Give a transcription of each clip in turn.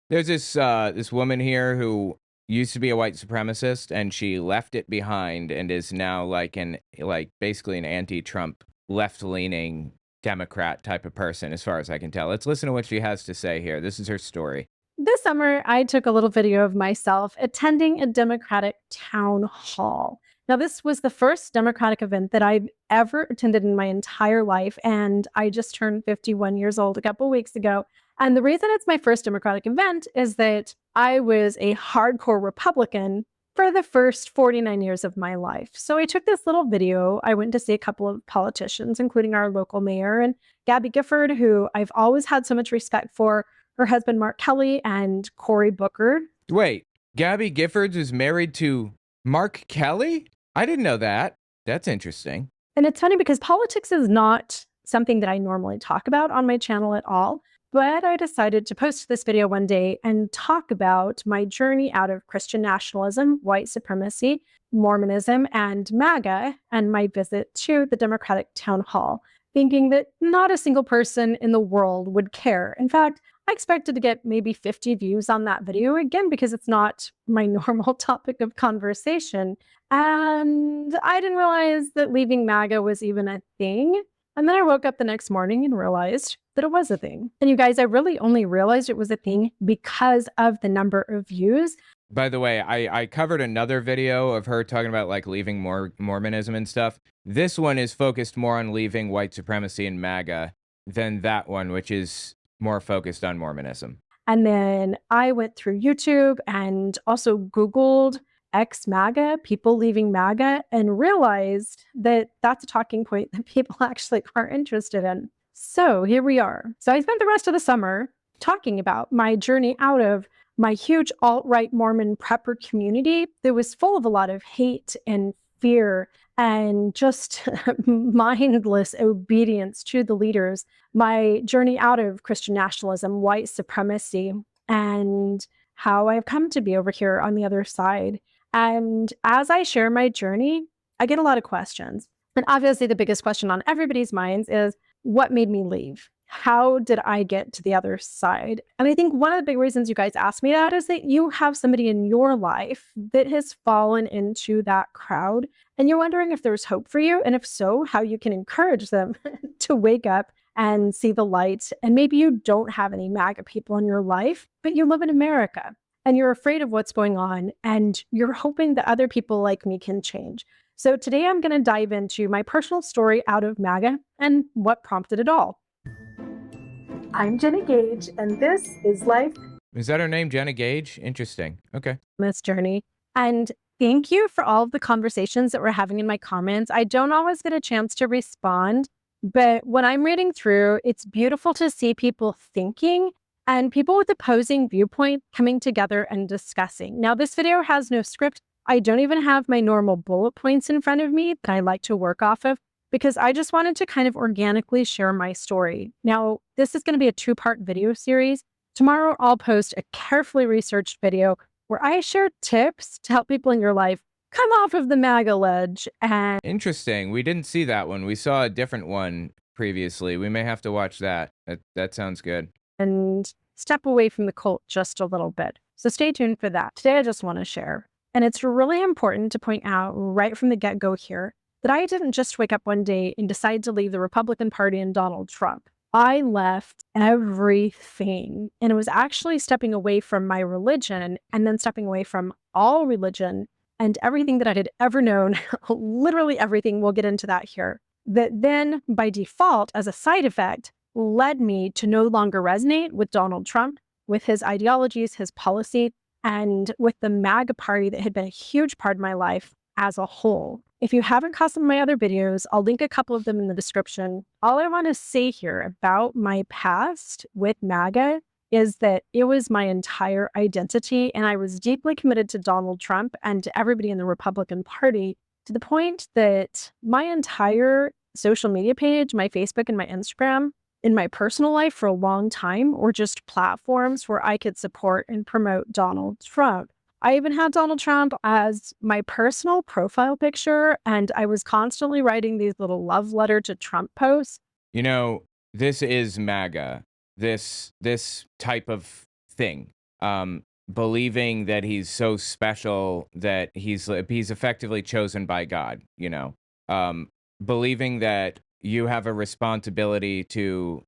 There's this woman here who used to be a white supremacist, and she left it behind and is now basically an anti-Trump, left-leaning Democrat type of person, as far as I can tell. Let's listen to what she has to say here. This is her story. This summer, I took a little video of myself attending a Democratic town hall. Now, this was the first Democratic event that I've ever attended in my entire life, and I just turned 51 years old a couple weeks ago. And the reason it's my first Democratic event is that I was a hardcore Republican for the first 49 years of my life. So I took this little video. I went to see a couple of politicians, including our local mayor and Gabby Gifford, who I've always had so much respect for, her husband, Mark Kelly, and Cory Booker. Wait, Gabby Giffords is married to Mark Kelly? I didn't know that. That's interesting. And it's funny because politics is not something that I normally talk about on my channel at all. But I decided to post this video one day and talk about my journey out of Christian nationalism, white supremacy, Mormonism, and MAGA, and my visit to the Democratic town hall, thinking that not a single person in the world would care. In fact, I expected to get maybe 50 views on that video, again, because it's not my normal topic of conversation. And I didn't realize that leaving MAGA was even a thing. And then I woke up the next morning and realized that it was a thing. And you guys, I really only realized it was a thing because of the number of views. By the way, I covered another video of her talking about like leaving Mormonism and stuff. This one is focused more on leaving white supremacy and MAGA than that one, which is more focused on Mormonism. And then I went through YouTube and also Googled ex-MAGA, people leaving MAGA, and realized that that's a talking point that people actually are interested in. So here we are. So I spent the rest of the summer talking about my journey out of my huge alt-right Mormon prepper community that was full of a lot of hate and fear and just mindless obedience to the leaders, my journey out of Christian nationalism, white supremacy, and how I've come to be over here on the other side. And as I share my journey, I get a lot of questions. And obviously, the biggest question on everybody's minds is, what made me leave? How did I get to the other side? And I think one of the big reasons you guys ask me that is that you have somebody in your life that has fallen into that crowd, and you're wondering if there's hope for you, and if so, how you can encourage them to wake up and see the light. And maybe you don't have any MAGA people in your life, but you live in America and you're afraid of what's going on, and you're hoping that other people like me can change. So today I'm going to dive into my personal story out of MAGA and what prompted it all. I'm Jenny Gage, and this is Life. Is that her name, Jenna Gage? Interesting. Okay. This journey. And thank you for all of the conversations that we're having in my comments. I don't always get a chance to respond, but when I'm reading through, it's beautiful to see people thinking and people with opposing viewpoint coming together and discussing. Now, this video has no script. I don't even have my normal bullet points in front of me that I like to work off of, because I just wanted to kind of organically share my story. Now, this is going to be a two-part video series. Tomorrow, I'll post a carefully researched video where I share tips to help people in your life come off of the MAGA ledge. And Interesting. We didn't see that one. We saw a different one previously. We may have to watch that. That sounds good. And step away from the cult just a little bit. So stay tuned for that. Today, I just want to share. And it's really important to point out right from the get-go here that I didn't just wake up one day and decide to leave the Republican Party and Donald Trump. I left everything. And it was actually stepping away from my religion and then stepping away from all religion and everything that I had ever known, literally everything, we'll get into that here, that then by default, as a side effect, led me to no longer resonate with Donald Trump, with his ideologies, his policy, and with the MAGA party that had been a huge part of my life as a whole. If you haven't caught some of my other videos, I'll link a couple of them in the description. All I want to say here about my past with MAGA is that it was my entire identity, and I was deeply committed to Donald Trump and to everybody in the Republican Party, to the point that my entire social media page, my Facebook and my Instagram, in my personal life for a long time were just platforms where I could support and promote Donald Trump. I even had Donald Trump as my personal profile picture, and I was constantly writing these little love letter to Trump posts. You know, this is MAGA. This type of thing. believing that he's so special that he's effectively chosen by God, you know, believing that you have a responsibility to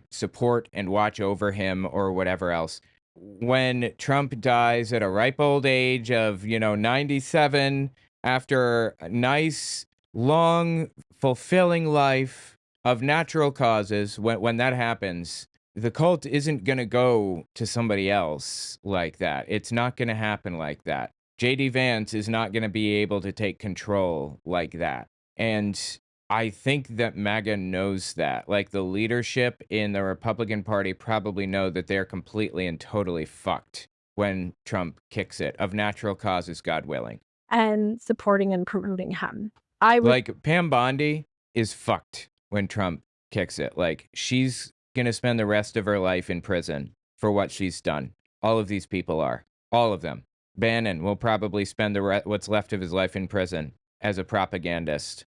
support and watch over him or whatever else. When Trump dies at a ripe old age of, 97, after a nice, long, fulfilling life of natural causes, when that happens, the cult isn't going to go to somebody else like that. It's not going to happen like that. JD Vance is not going to be able to take control like that. And I think that MAGA knows that. Like, the leadership in the Republican Party probably know that they're completely and totally fucked when Trump kicks it, of natural causes, God willing. And supporting and promoting him. I would Like, Pam Bondi is fucked when Trump kicks it. Like, she's going to spend the rest of her life in prison for what she's done. All of these people are. All of them. Bannon will probably spend what's left of his life in prison as a propagandist.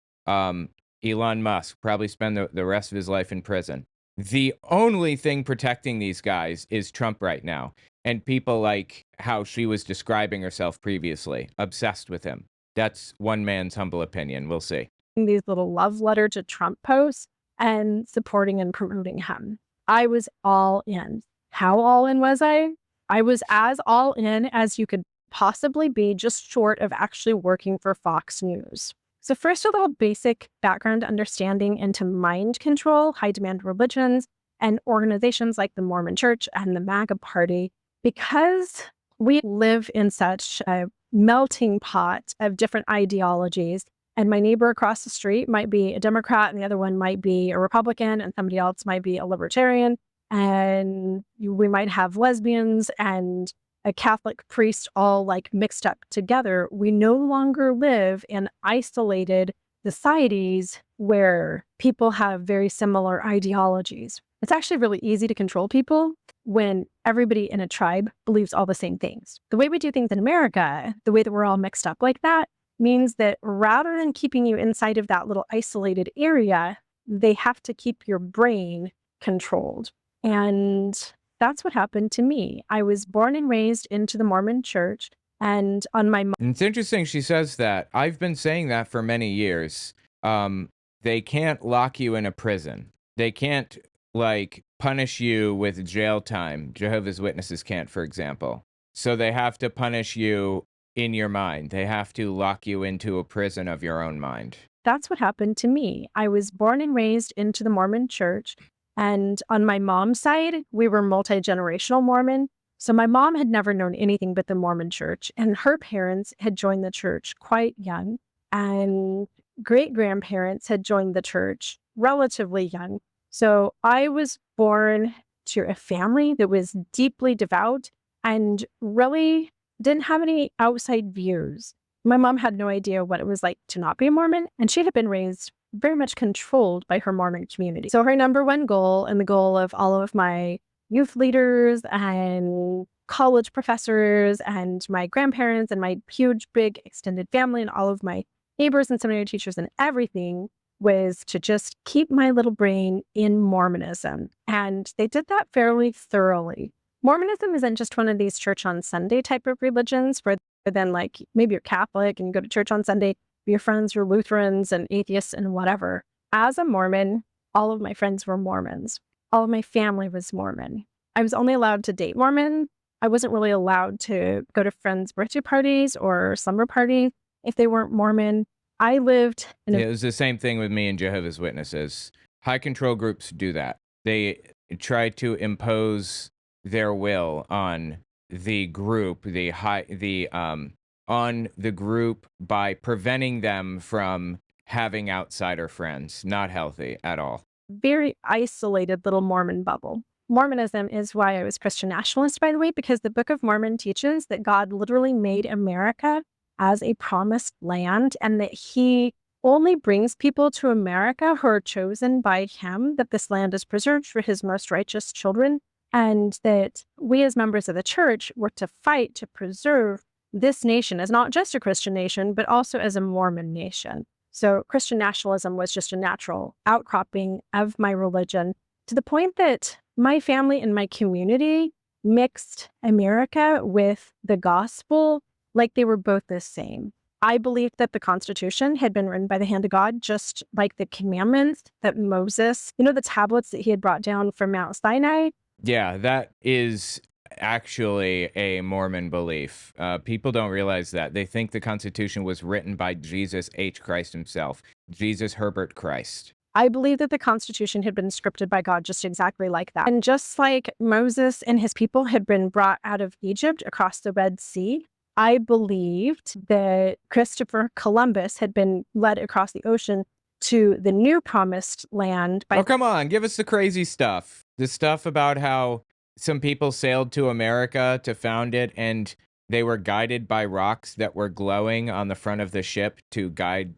Elon Musk probably spend the rest of his life in prison. The only thing protecting these guys is Trump right now. And people like how she was describing herself previously, obsessed with him. That's one man's humble opinion. We'll see. these little love letter to Trump posts and supporting and promoting him. I was all in. How all in was I? I was as all in as you could possibly be, just short of actually working for Fox News. So first, a little basic background understanding into mind control, high demand religions, and organizations like the Mormon Church and the MAGA Party. Because we live in such a melting pot of different ideologies, and my neighbor across the street might be a Democrat and the other one might be a Republican and somebody else might be a libertarian, and we might have lesbians and a Catholic priest all like mixed up together. We no longer live in isolated societies where people have very similar ideologies. It's actually really easy to control people when everybody in a tribe believes all the same things. The way we do things in America, the way that we're all mixed up like that, means that rather than keeping you inside of that little isolated area, they have to keep your brain controlled. And that's what happened to me. I was born and raised into the Mormon Church, and on my It's interesting she says that. I've been saying that for many years. They can't lock you in a prison. They can't, like, punish you with jail time. Jehovah's Witnesses can't, for example. So they have to punish you in your mind. They have to lock you into a prison of your own mind. That's what happened to me. I was born and raised into the Mormon Church. And on my mom's side, we were multi-generational Mormon. So my mom had never known anything but the Mormon Church, and her parents had joined the church quite young, and great-grandparents had joined the church relatively young. So I was born to a family that was deeply devout and really didn't have any outside views. My mom had no idea what it was like to not be a Mormon, and she had been raised very much controlled by her Mormon community. So her number one goal, and the goal of all of my youth leaders and college professors and my grandparents and my huge, big extended family and all of my neighbors and seminary teachers and everything, was to just keep my little brain in Mormonism. And they did that fairly thoroughly. Mormonism isn't just one of these church on Sunday type of religions where then, like, maybe you're Catholic and you go to church on Sunday, your friends are Lutherans and atheists and whatever. As a Mormon, all of my friends were Mormons. All of my family was Mormon. I was only allowed to date Mormon. I wasn't really allowed to go to friends' birthday parties or slumber parties if they weren't Mormon. I lived in It was the same thing with me and Jehovah's Witnesses. High control groups do that. They try to impose their will on the group, on the group by preventing them from having outsider friends. Not healthy at all. very isolated little Mormon bubble. Mormonism is why I was Christian nationalist, by the way, because the Book of Mormon teaches that God literally made America as a promised land and that he only brings people to America who are chosen by him, that this land is preserved for his most righteous children, and that we as members of the church were to fight to preserve this nation as not just a Christian nation, but also as a Mormon nation. So Christian nationalism was just a natural outcropping of my religion, to the point that my family and my community mixed America with the gospel like they were both the same. I believed that the Constitution had been written by the hand of God, just like the commandments that Moses, the tablets that he had brought down from Mount Sinai. Yeah, that is actually a Mormon belief. People don't realize that. They think the Constitution was written by Jesus H. Christ himself, Jesus Herbert Christ. I believe that the Constitution had been scripted by God just exactly like that. And just like Moses and his people had been brought out of Egypt across the Red Sea, I believed that Christopher Columbus had been led across the ocean to the new promised land by— Oh, come on, give us the crazy stuff. The stuff about how some people sailed to America to found it, and they were guided by rocks that were glowing on the front of the ship to guide,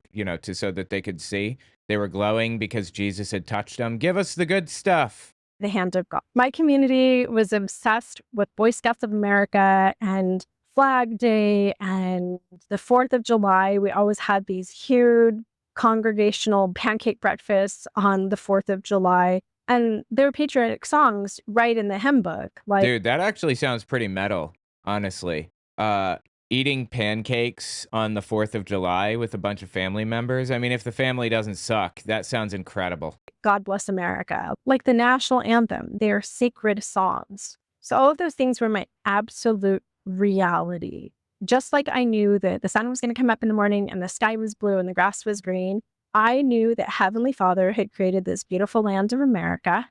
so that they could see. They were glowing because Jesus had touched them. Give us the good stuff. the hand of God. My community was obsessed with Boy Scouts of America and Flag Day and the 4th of July. We always had these huge congregational pancake breakfasts on the 4th of July. And there were patriotic songs right in the hymn book. Dude, that actually sounds pretty metal, honestly. Eating pancakes on the 4th of July with a bunch of family members. I mean, if the family doesn't suck, that sounds incredible. God Bless America, like the national anthem, they're sacred songs. So all of those things were my absolute reality. Just like I knew that the sun was going to come up in the morning and the sky was blue and the grass was green, I knew that Heavenly Father had created this beautiful land of America.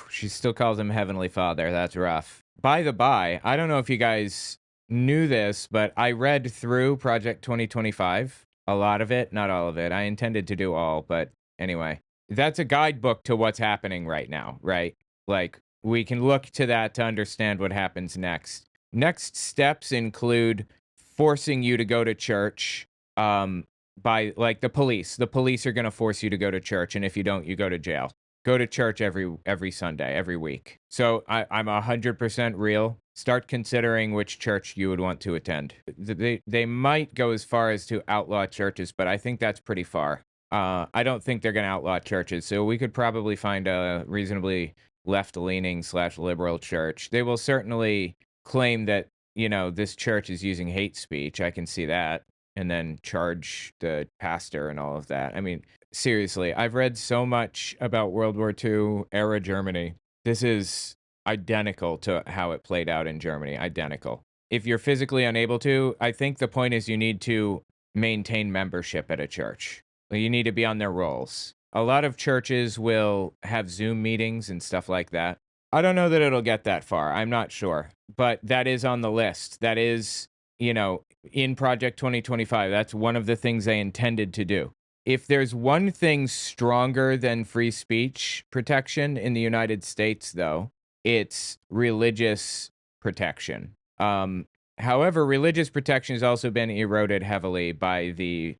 She still calls him Heavenly Father. That's rough. By the by, I don't know if you guys knew this, but I read through Project 2025. A lot of it, not all of it. I intended to do all, but anyway. That's a guidebook to what's happening right now, right? Like, we can look to that to understand what happens next. Next steps include forcing you to go to church, by like the police. The police are going to force you to go to church, and if you don't, you go to jail. Go to church every Sunday, every week. So I'm 100% real. Start considering which church you would want to attend. They might go as far as to outlaw churches, but I think that's pretty far. I don't think they're going to outlaw churches, so we could probably find a reasonably left-leaning / liberal church. They will certainly claim that, this church is using hate speech. I can see that. And then charge the pastor and all of that. I mean, seriously, I've read so much about World War II era Germany. This is identical to how it played out in Germany. Identical. If you're physically unable to, I think the point is you need to maintain membership at a church. You need to be on their rolls. A lot of churches will have Zoom meetings and stuff like that. I don't know that it'll get that far. I'm not sure. But that is on the list. That is, in Project 2025, that's one of the things they intended to do. If there's one thing stronger than free speech protection in the United States, though, it's religious protection. However, religious protection has also been eroded heavily by the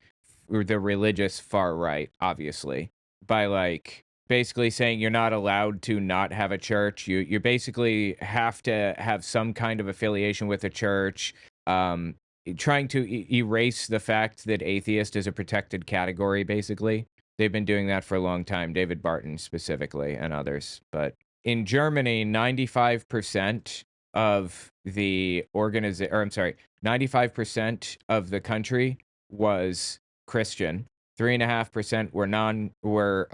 religious far right, obviously, by basically saying you're not allowed to not have a church. You basically have to have some kind of affiliation with a church. Trying to erase the fact that atheist is a protected category, basically. They've been doing that for a long time, David Barton specifically and others. But in Germany, 95% of the 95% of the country was Christian. 3.5% were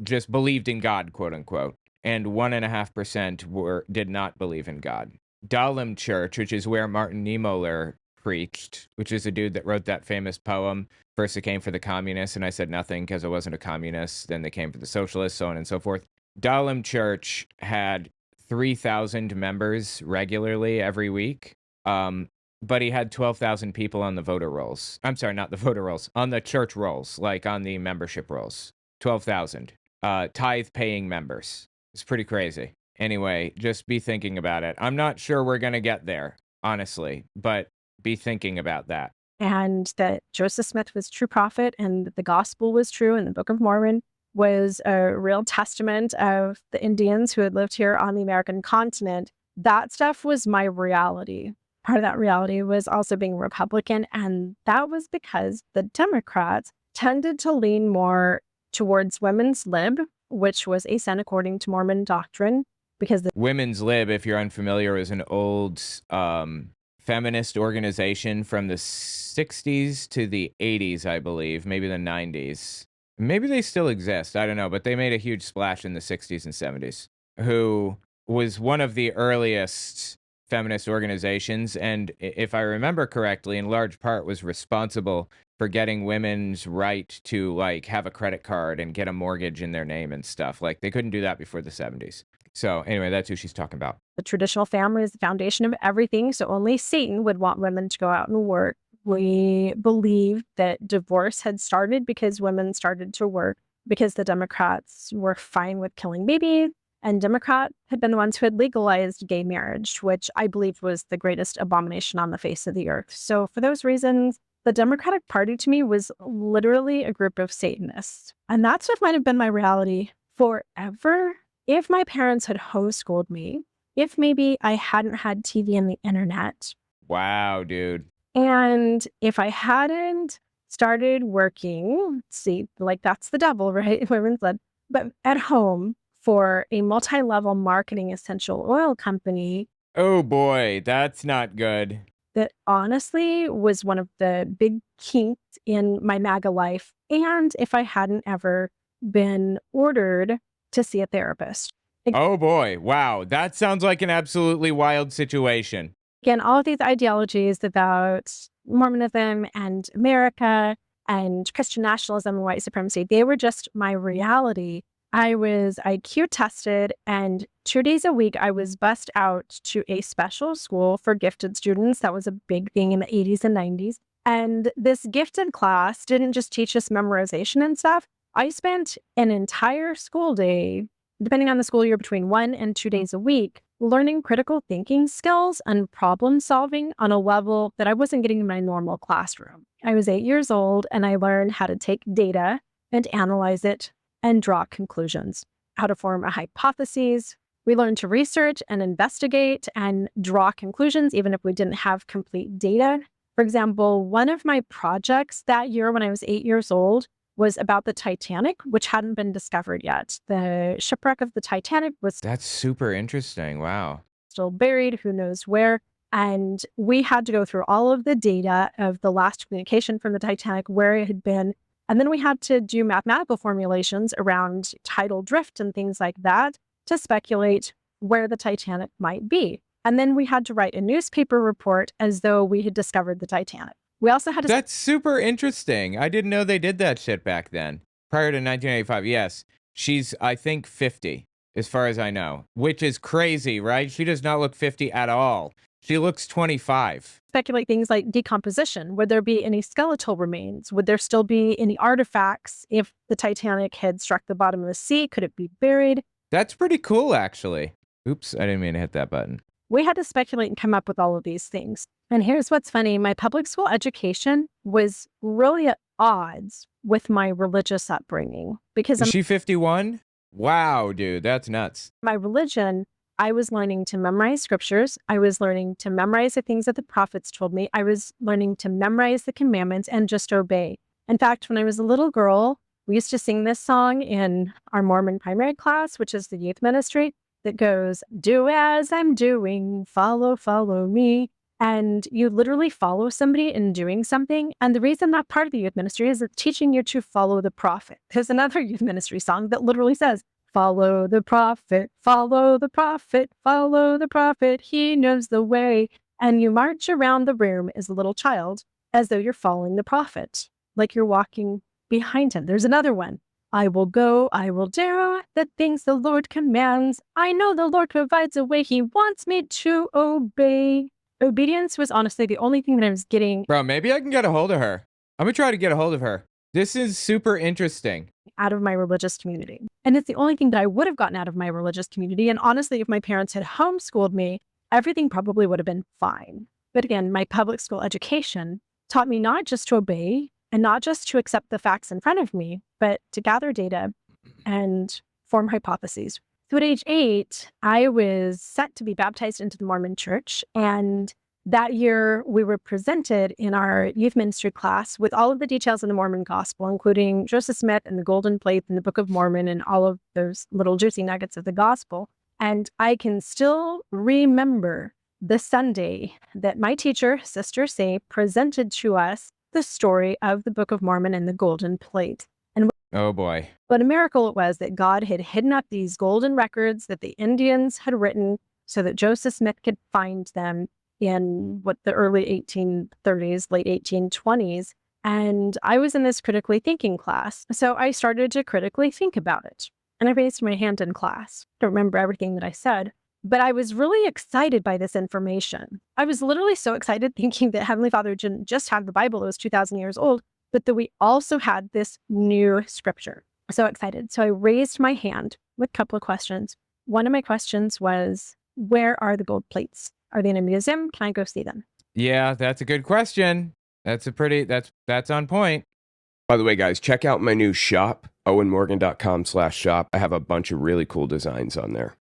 just believed in God, quote unquote, and 1.5% did not believe in God. Dahlem Church, which is where Martin Niemöller preached, which is a dude that wrote that famous poem. First it came for the communists, and I said nothing because I wasn't a communist. Then they came for the socialists, so on and so forth. Dahlem Church had 3,000 members regularly every week, but he had 12,000 people on the voter rolls. I'm sorry, not the voter rolls, on the church rolls, like on the membership rolls. 12,000 tithe-paying members. It's pretty crazy. Anyway, just be thinking about it. I'm not sure we're going to get there, honestly, but be thinking about that. And that Joseph Smith was true prophet and the gospel was true and the Book of Mormon was a real testament of the Indians who had lived here on the American continent. That stuff was my reality. Part of that reality was also being Republican, and that was because the Democrats tended to lean more towards women's lib, which was a sin according to Mormon doctrine, because the Women's Lib, if you're unfamiliar, is an old feminist organization from the 60s to the 80s, I believe, maybe the 90s. Maybe they still exist. I don't know, but they made a huge splash in the 60s and 70s. Who was one of the earliest feminist organizations, and if I remember correctly, in large part was responsible for getting women's right to like have a credit card and get a mortgage in their name and stuff. Like they couldn't do that before the 70s. So anyway, that's who she's talking about. the traditional family is the foundation of everything, so only Satan would want women to go out and work. We believe that divorce had started because women started to work, because the Democrats were fine with killing babies, and Democrats had been the ones who had legalized gay marriage, which I believe was the greatest abomination on the face of the earth. So for those reasons, the Democratic Party to me was literally a group of Satanists. And that's what might have been my reality forever if my parents had homeschooled me, if maybe I hadn't had TV and the internet, Wow, dude. and if I hadn't started working, see, like that's the devil, right? Women's led, but at home for a multi-level marketing essential oil company Oh boy, that's not good. that honestly was one of the big kinks in my MAGA life. And if I hadn't ever been ordered to see a therapist. Oh boy, wow, that sounds like an absolutely wild situation. Again, all of these ideologies about Mormonism and America and Christian nationalism and white supremacy, they were just my reality. I was IQ tested, and 2 days a week, I was bussed out to a special school for gifted students. That was a big thing in the 80s and 90s. And this gifted class didn't just teach us memorization and stuff. I spent an entire school day, depending on the school year, between 1 and 2 days a week, learning critical thinking skills and problem solving on a level that I wasn't getting in my normal classroom. I was 8 years old, and I learned how to take data and analyze it and draw conclusions, how to form a hypothesis. We learned to research and investigate and draw conclusions, even if we didn't have complete data. For example, one of my projects that year when I was 8 years old was about the Titanic, which hadn't been discovered yet. The shipwreck of the Titanic was That's super interesting. Wow. still buried, who knows where. And we had to go through all of the data of the last communication from the Titanic, where it had been. And then we had to do mathematical formulations around tidal drift and things like that to speculate where the Titanic might be. And then we had to write a newspaper report as though we had discovered the Titanic. We also had to That's super interesting. I didn't know they did that shit back then. Prior to 1985, yes. She's, I think, 50, as far as I know, which is crazy, right? She does not look 50 at all. She looks 25. speculate things like decomposition. Would there be any skeletal remains? Would there still be any artifacts if the Titanic had struck the bottom of the sea? Could it be buried? That's pretty cool, actually. Oops, I didn't mean to hit that button. We had to speculate and come up with all of these things. And here's what's funny. My public school education was really at odds with my religious upbringing because Is she 51? Wow, dude, that's nuts. my religion, I was learning to memorize scriptures. I was learning to memorize the things that the prophets told me. I was learning to memorize the commandments and just obey. In fact, when I was a little girl, we used to sing this song in our Mormon primary class, which is the youth ministry, that goes, "Do as I'm doing, follow, follow me." And you literally follow somebody in doing something. And the reason that part of the youth ministry is it's teaching you to follow the prophet. There's another youth ministry song that literally says, "Follow the prophet, follow the prophet, follow the prophet, he knows the way." And you march around the room as a little child as though you're following the prophet, like you're walking behind him. There's another one. "I will go, I will do the things the Lord commands. I know the Lord provides a way, he wants me to obey." Obedience was honestly the only thing that I was getting Bro, maybe I can get a hold of her. I'm gonna try to get a hold of her. This is super interesting. out of my religious community. And it's the only thing that I would have gotten out of my religious community. And honestly, if my parents had homeschooled me, everything probably would have been fine. But again, my public school education taught me not just to obey and not just to accept the facts in front of me, but to gather data and form hypotheses. So at age 8, I was set to be baptized into the Mormon church. And that year, we were presented in our youth ministry class with all of the details in the Mormon gospel, including Joseph Smith and the golden plate and the Book of Mormon and all of those little juicy nuggets of the gospel. And I can still remember the Sunday that my teacher, Sister Say, presented to us the story of the Book of Mormon and the golden plate. And Oh boy. what a miracle it was that God had hidden up these golden records that the Indians had written so that Joseph Smith could find them in the early 1830s, late 1820s. And I was in this critically thinking class. So I started to critically think about it. And I raised my hand in class. Don't remember everything that I said, but I was really excited by this information. I was literally so excited thinking that Heavenly Father didn't just have the Bible that was 2,000 years old, but that we also had this new scripture. So excited. So I raised my hand with a couple of questions. One of my questions was, where are the gold plates? Are they in a museum? Can I go see them? Yeah, that's a good question. That's on point. By the way, guys, check out my new shop, owenmorgan.com/shop. I have a bunch of really cool designs on there.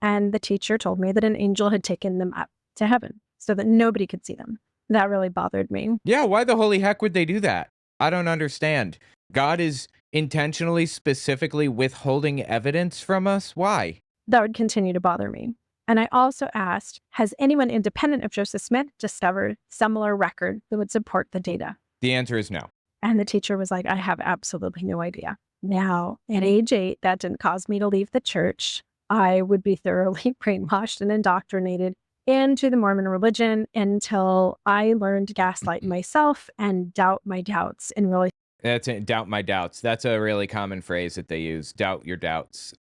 And the teacher told me that an angel had taken them up to heaven so that nobody could see them. That really bothered me. Yeah, why the holy heck would they do that? I don't understand. God is intentionally, specifically withholding evidence from us? Why? That would continue to bother me. And I also asked, has anyone independent of Joseph Smith discovered similar record that would support the data? The answer is no. And the teacher was like, I have absolutely no idea. Now, at age 8, that didn't cause me to leave the church. I would be thoroughly brainwashed and indoctrinated into the Mormon religion until I learned to gaslight myself and doubt my doubts and really. That's it, doubt my doubts. That's a really common phrase that they use. Doubt your doubts.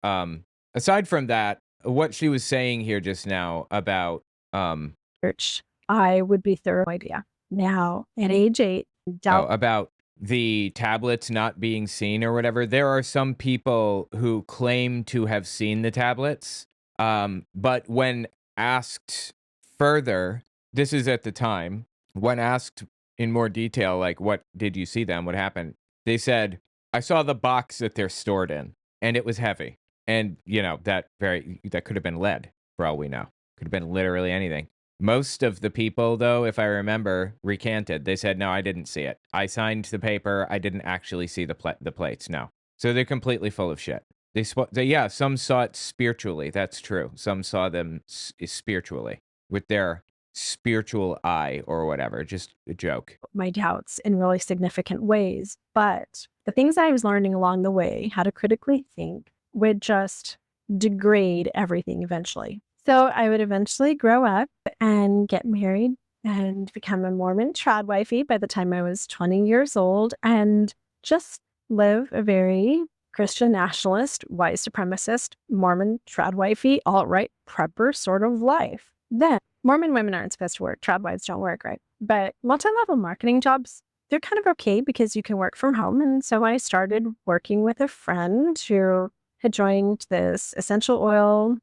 Aside from that, what she was saying here just now about church, I would be thoroughly idea. Now, at age 8, doubt about the tablets not being seen or whatever. There are some people who claim to have seen the tablets, but when asked further, this is at the time, when asked in more detail, like, what did you see them? What happened? They said, I saw the box that they're stored in, and it was heavy. And, you know, that could have been lead, for all we know. Could have been literally anything. Most of the people, though, if I remember, recanted. They said, no, I didn't see it. I signed the paper. I didn't actually see the plates. No. So they're completely full of shit. Yeah, some saw it spiritually. That's true. Some saw them spiritually with their spiritual eye or whatever. Just a joke. My doubts in really significant ways. But the things I was learning along the way, how to critically think, would just degrade everything eventually. So I would eventually grow up and get married and become a Mormon trad wifey by the time I was 20 years old and just live a very Christian nationalist, white supremacist, Mormon trad wifey, alt-right prepper sort of life. Then Mormon women aren't supposed to work. Trad wives don't work, right? But multi-level marketing jobs, they're kind of okay because you can work from home. And so I started working with a friend who had joined this essential oil.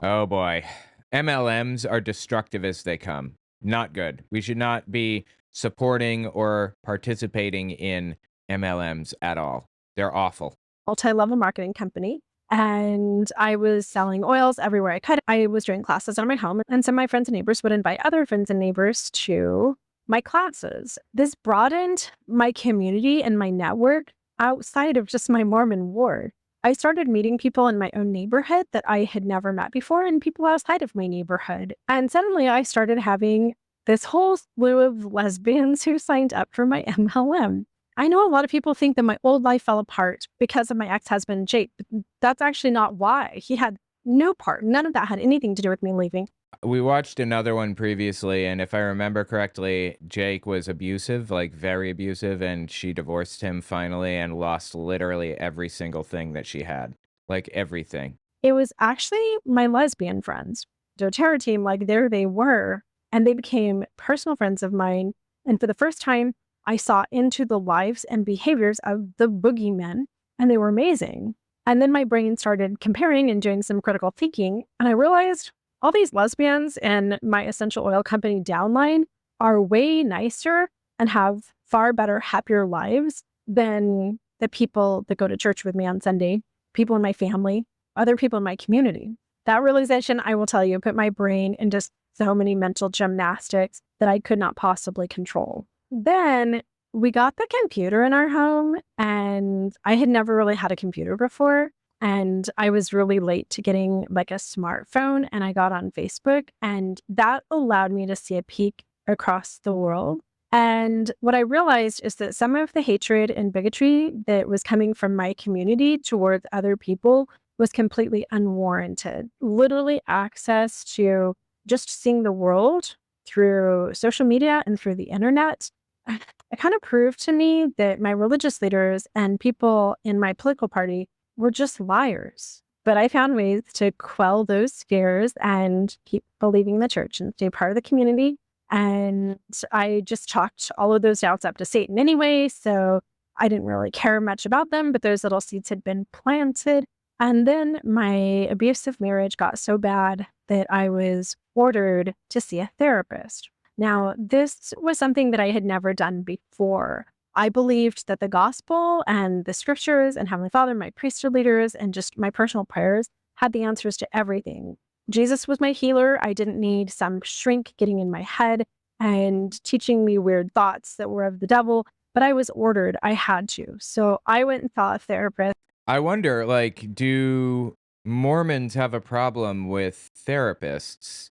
Oh boy. MLMs are destructive as they come. Not good. We should not be supporting or participating in MLMs at all. They're awful. Multi-level marketing company. And I was selling oils everywhere I could. I was doing classes on my home. And some of my friends and neighbors would invite other friends and neighbors to my classes. This broadened my community and my network outside of just my Mormon ward. I started meeting people in my own neighborhood that I had never met before and people outside of my neighborhood. And suddenly I started having this whole slew of lesbians who signed up for my MLM. I know a lot of people think that my old life fell apart because of my ex-husband, Jake, but that's actually not why. He had no part. None of that had anything to do with me leaving. We watched another one previously, and if I remember correctly, Jake was abusive, like very abusive, and she divorced him finally and lost literally every single thing that she had. Like everything. It was actually my lesbian friends. doTERRA team, like there they were, and they became personal friends of mine. And for the first time, I saw into the lives and behaviors of the boogeymen, and they were amazing. And then my brain started comparing and doing some critical thinking, and I realized all these lesbians in my essential oil company downline are way nicer and have far better, happier lives than the people that go to church with me on Sunday, people in my family, other people in my community. That realization, I will tell you, put my brain into so many mental gymnastics that I could not possibly control. Then we got the computer in our home, and I had never really had a computer before. and I was really late to getting like a smartphone, and I got on Facebook, and that allowed me to see a peek across the world. And what I realized is that some of the hatred and bigotry that was coming from my community towards other people was completely unwarranted. Literally access to just seeing the world through social media and through the internet, it kind of proved to me that my religious leaders and people in my political party were just liars. But I found ways to quell those fears and keep believing the church and stay part of the community. And I just chalked all of those doubts up to Satan anyway. So I didn't really care much about them, but those little seeds had been planted. And then my abusive marriage got so bad that I was ordered to see a therapist. Now, this was something that I had never done before. I believed that the gospel and the scriptures and Heavenly Father, my priesthood leaders, and just my personal prayers had the answers to everything. Jesus was my healer. I didn't need some shrink getting in my head and teaching me weird thoughts that were of the devil, but I was ordered. I had to. So I went and saw a therapist. I wonder, like, do Mormons have a problem with therapists?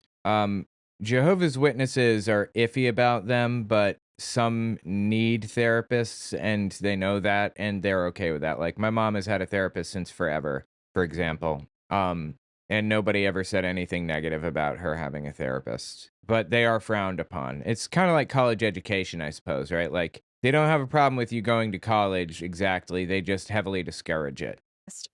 Jehovah's Witnesses are iffy about them, but some need therapists and they know that and they're okay with that. Like my mom has had a therapist since forever, for example. And nobody ever said anything negative about her having a therapist, but they are frowned upon. It's kind of like college education, I suppose, right? Like they don't have a problem with you going to college exactly. They just heavily discourage it.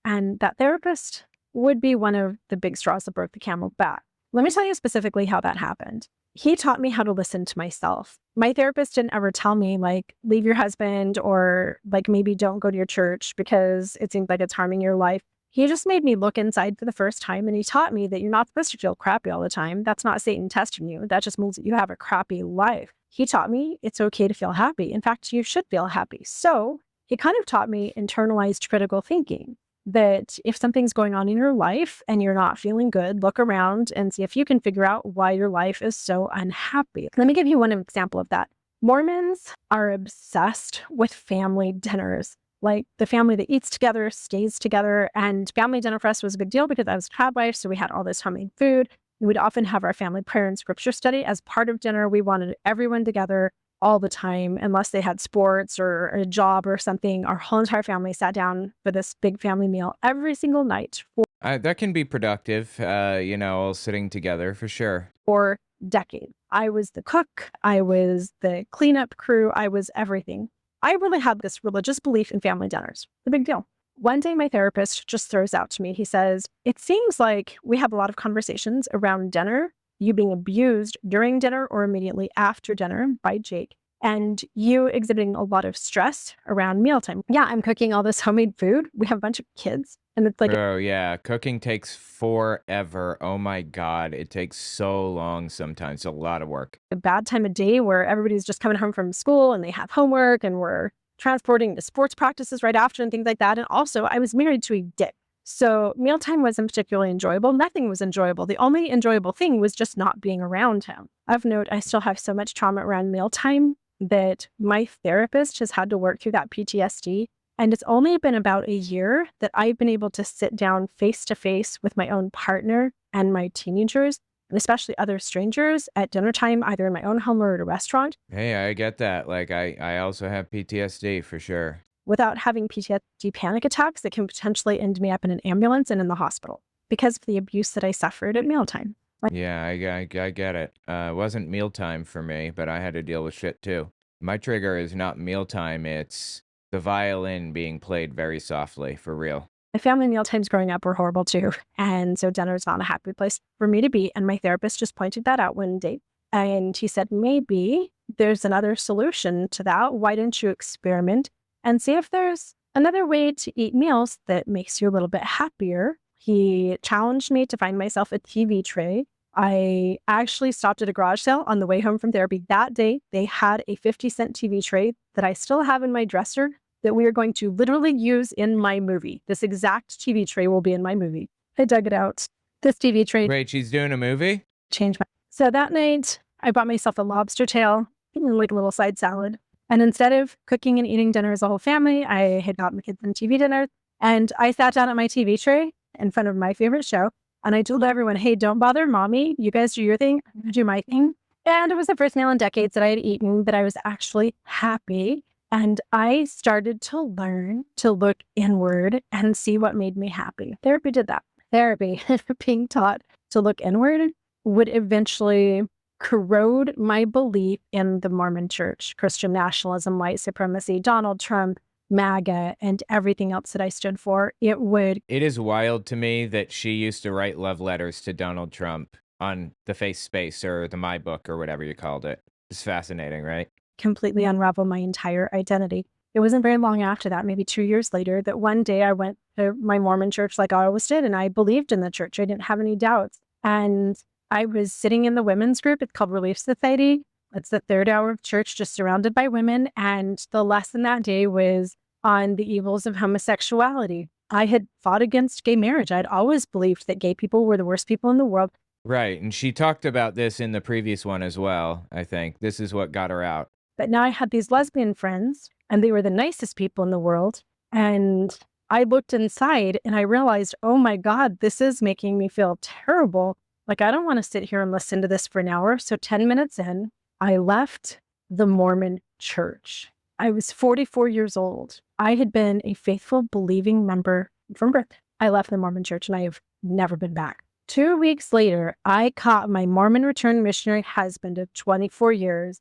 And that therapist would be one of the big straws that broke the camel's back. Let me tell you specifically how that happened. He taught me how to listen to myself. My therapist didn't ever tell me, like, leave your husband or, like, maybe don't go to your church because it seems like it's harming your life. He just made me look inside for the first time, and he taught me that you're not supposed to feel crappy all the time. That's not Satan testing you. That just means that you have a crappy life. He taught me it's okay to feel happy. In fact, you should feel happy. So he kind of taught me internalized critical thinking. That if something's going on in your life and you're not feeling good, look around and see if you can figure out why your life is so unhappy. Let me give you one example of that. Mormons are obsessed with family dinners. Like the family that eats together, stays together, and family dinner for us was a big deal because I was a trad wife, so we had all this homemade food. We'd often have our family prayer and scripture study as part of dinner. We wanted everyone together all the time, unless they had sports or a job or something. Our whole entire family sat down for this big family meal every single night That can be productive, all sitting together for sure. for decades. I was the cook. I was the cleanup crew. I was everything. I really had this religious belief in family dinners. The big deal. One day, my therapist just throws out to me, he says, it seems like we have a lot of conversations around dinner, you being abused during dinner or immediately after dinner by Jake, and you exhibiting a lot of stress around mealtime. Yeah, I'm cooking all this homemade food. We have a bunch of kids, and it's like, Oh, yeah. Cooking takes forever. Oh, my God. It takes so long sometimes. It's a lot of work. a bad time of day where everybody's just coming home from school and they have homework and we're transporting to sports practices right after and things like that. And also, I was married to a dick. So mealtime wasn't particularly enjoyable. Nothing was enjoyable. The only enjoyable thing was just not being around him. Of note, I still have so much trauma around mealtime that my therapist has had to work through that PTSD. And it's only been about a year that I've been able to sit down face to face with my own partner and my teenagers, and especially other strangers at dinner time, either in my own home or at a restaurant, Hey, I get that. Like, I also have PTSD for sure. without having PTSD panic attacks that can potentially end me up in an ambulance and in the hospital because of the abuse that I suffered at mealtime. Yeah, I get it. It wasn't mealtime for me, but I had to deal with shit too. My trigger is not mealtime, it's the violin being played very softly, for real. My family mealtimes growing up were horrible too. And so dinner's not a happy place for me to be. And my therapist just pointed that out one day. And he said, maybe there's another solution to that. Why don't you experiment and see if there's another way to eat meals that makes you a little bit happier? He challenged me to find myself a TV tray. I actually stopped at a garage sale on the way home from therapy that day. They had a 50-cent TV tray that I still have in my dresser that we are going to literally use in my movie. This exact TV tray will be in my movie. I dug it out. This TV tray Wait, she's doing a movie? changed my... So that night, I bought myself a lobster tail and like a little side salad. And instead of cooking and eating dinner as a whole family, I had gotten the kids on TV dinner. And I sat down at my TV tray in front of my favorite show. And I told everyone, hey, don't bother mommy. You guys do your thing. I'm going to do my thing. And it was the first meal in decades that I had eaten that I was actually happy. And I started to learn to look inward and see what made me happy. Therapy did that. Therapy, being taught to look inward, would eventually corrode my belief in the Mormon church, Christian nationalism, white supremacy, Donald Trump, MAGA, and everything else that I stood for. It is wild to me that she used to write love letters to Donald Trump on the Face Space or the My Book or whatever you called it. It's fascinating, right? Completely unravel my entire identity. It wasn't very long after that, maybe 2 years later, that one day I went to my Mormon church like I always did, and I believed in the church. I didn't have any doubts. And I was sitting in the women's group. It's called Relief Society. It's the third hour of church, just surrounded by women. And the lesson that day was on the evils of homosexuality. I had fought against gay marriage. I'd always believed that gay people were the worst people in the world. Right. And she talked about this in the previous one as well, I think. This is what got her out. But now I had these lesbian friends, and they were the nicest people in the world. And I looked inside and I realized, oh my God, this is making me feel terrible. Like, I don't want to sit here and listen to this for an hour. So 10 minutes in, I left the Mormon church. I was 44 years old. I had been a faithful, believing member from birth. I left the Mormon church and I have never been back. 2 weeks later, I caught my Mormon returned missionary husband of 24 years,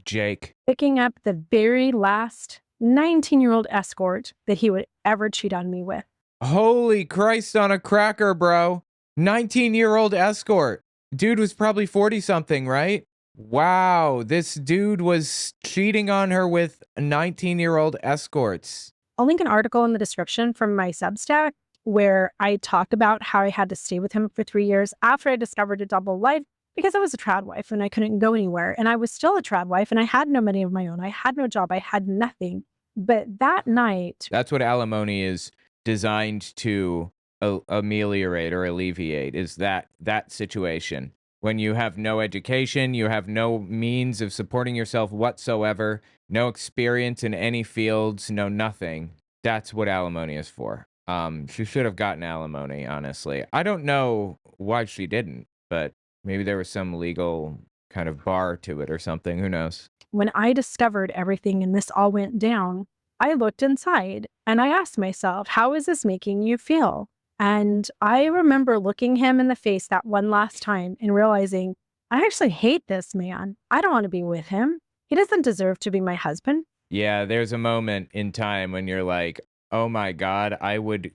Jake, picking up the very last 19-year-old escort that he would ever cheat on me with. Holy Christ on a cracker, bro. 19-year-old escort. Dude was probably 40-something, right? Wow, this dude was cheating on her with 19-year-old escorts. I'll link an article in the description from my Substack where I talk about how I had to stay with him for 3 years after I discovered a double life because I was a trad wife and I couldn't go anywhere. And I was still a trad wife and I had no money of my own. I had no job. I had nothing. But that night... That's what alimony is designed to ameliorate or alleviate, is that situation. When you have no education, you have no means of supporting yourself whatsoever, no experience in any fields, no nothing. That's what alimony is for. She should have gotten alimony, honestly. I don't know why she didn't, but maybe there was some legal kind of bar to it or something. Who knows? When I discovered everything and this all went down, I looked inside and I asked myself, how is this making you feel? And I remember looking him in the face that one last time and realizing, I actually hate this man. I don't want to be with him. He doesn't deserve to be my husband. Yeah, there's a moment in time when you're like, oh my God, I would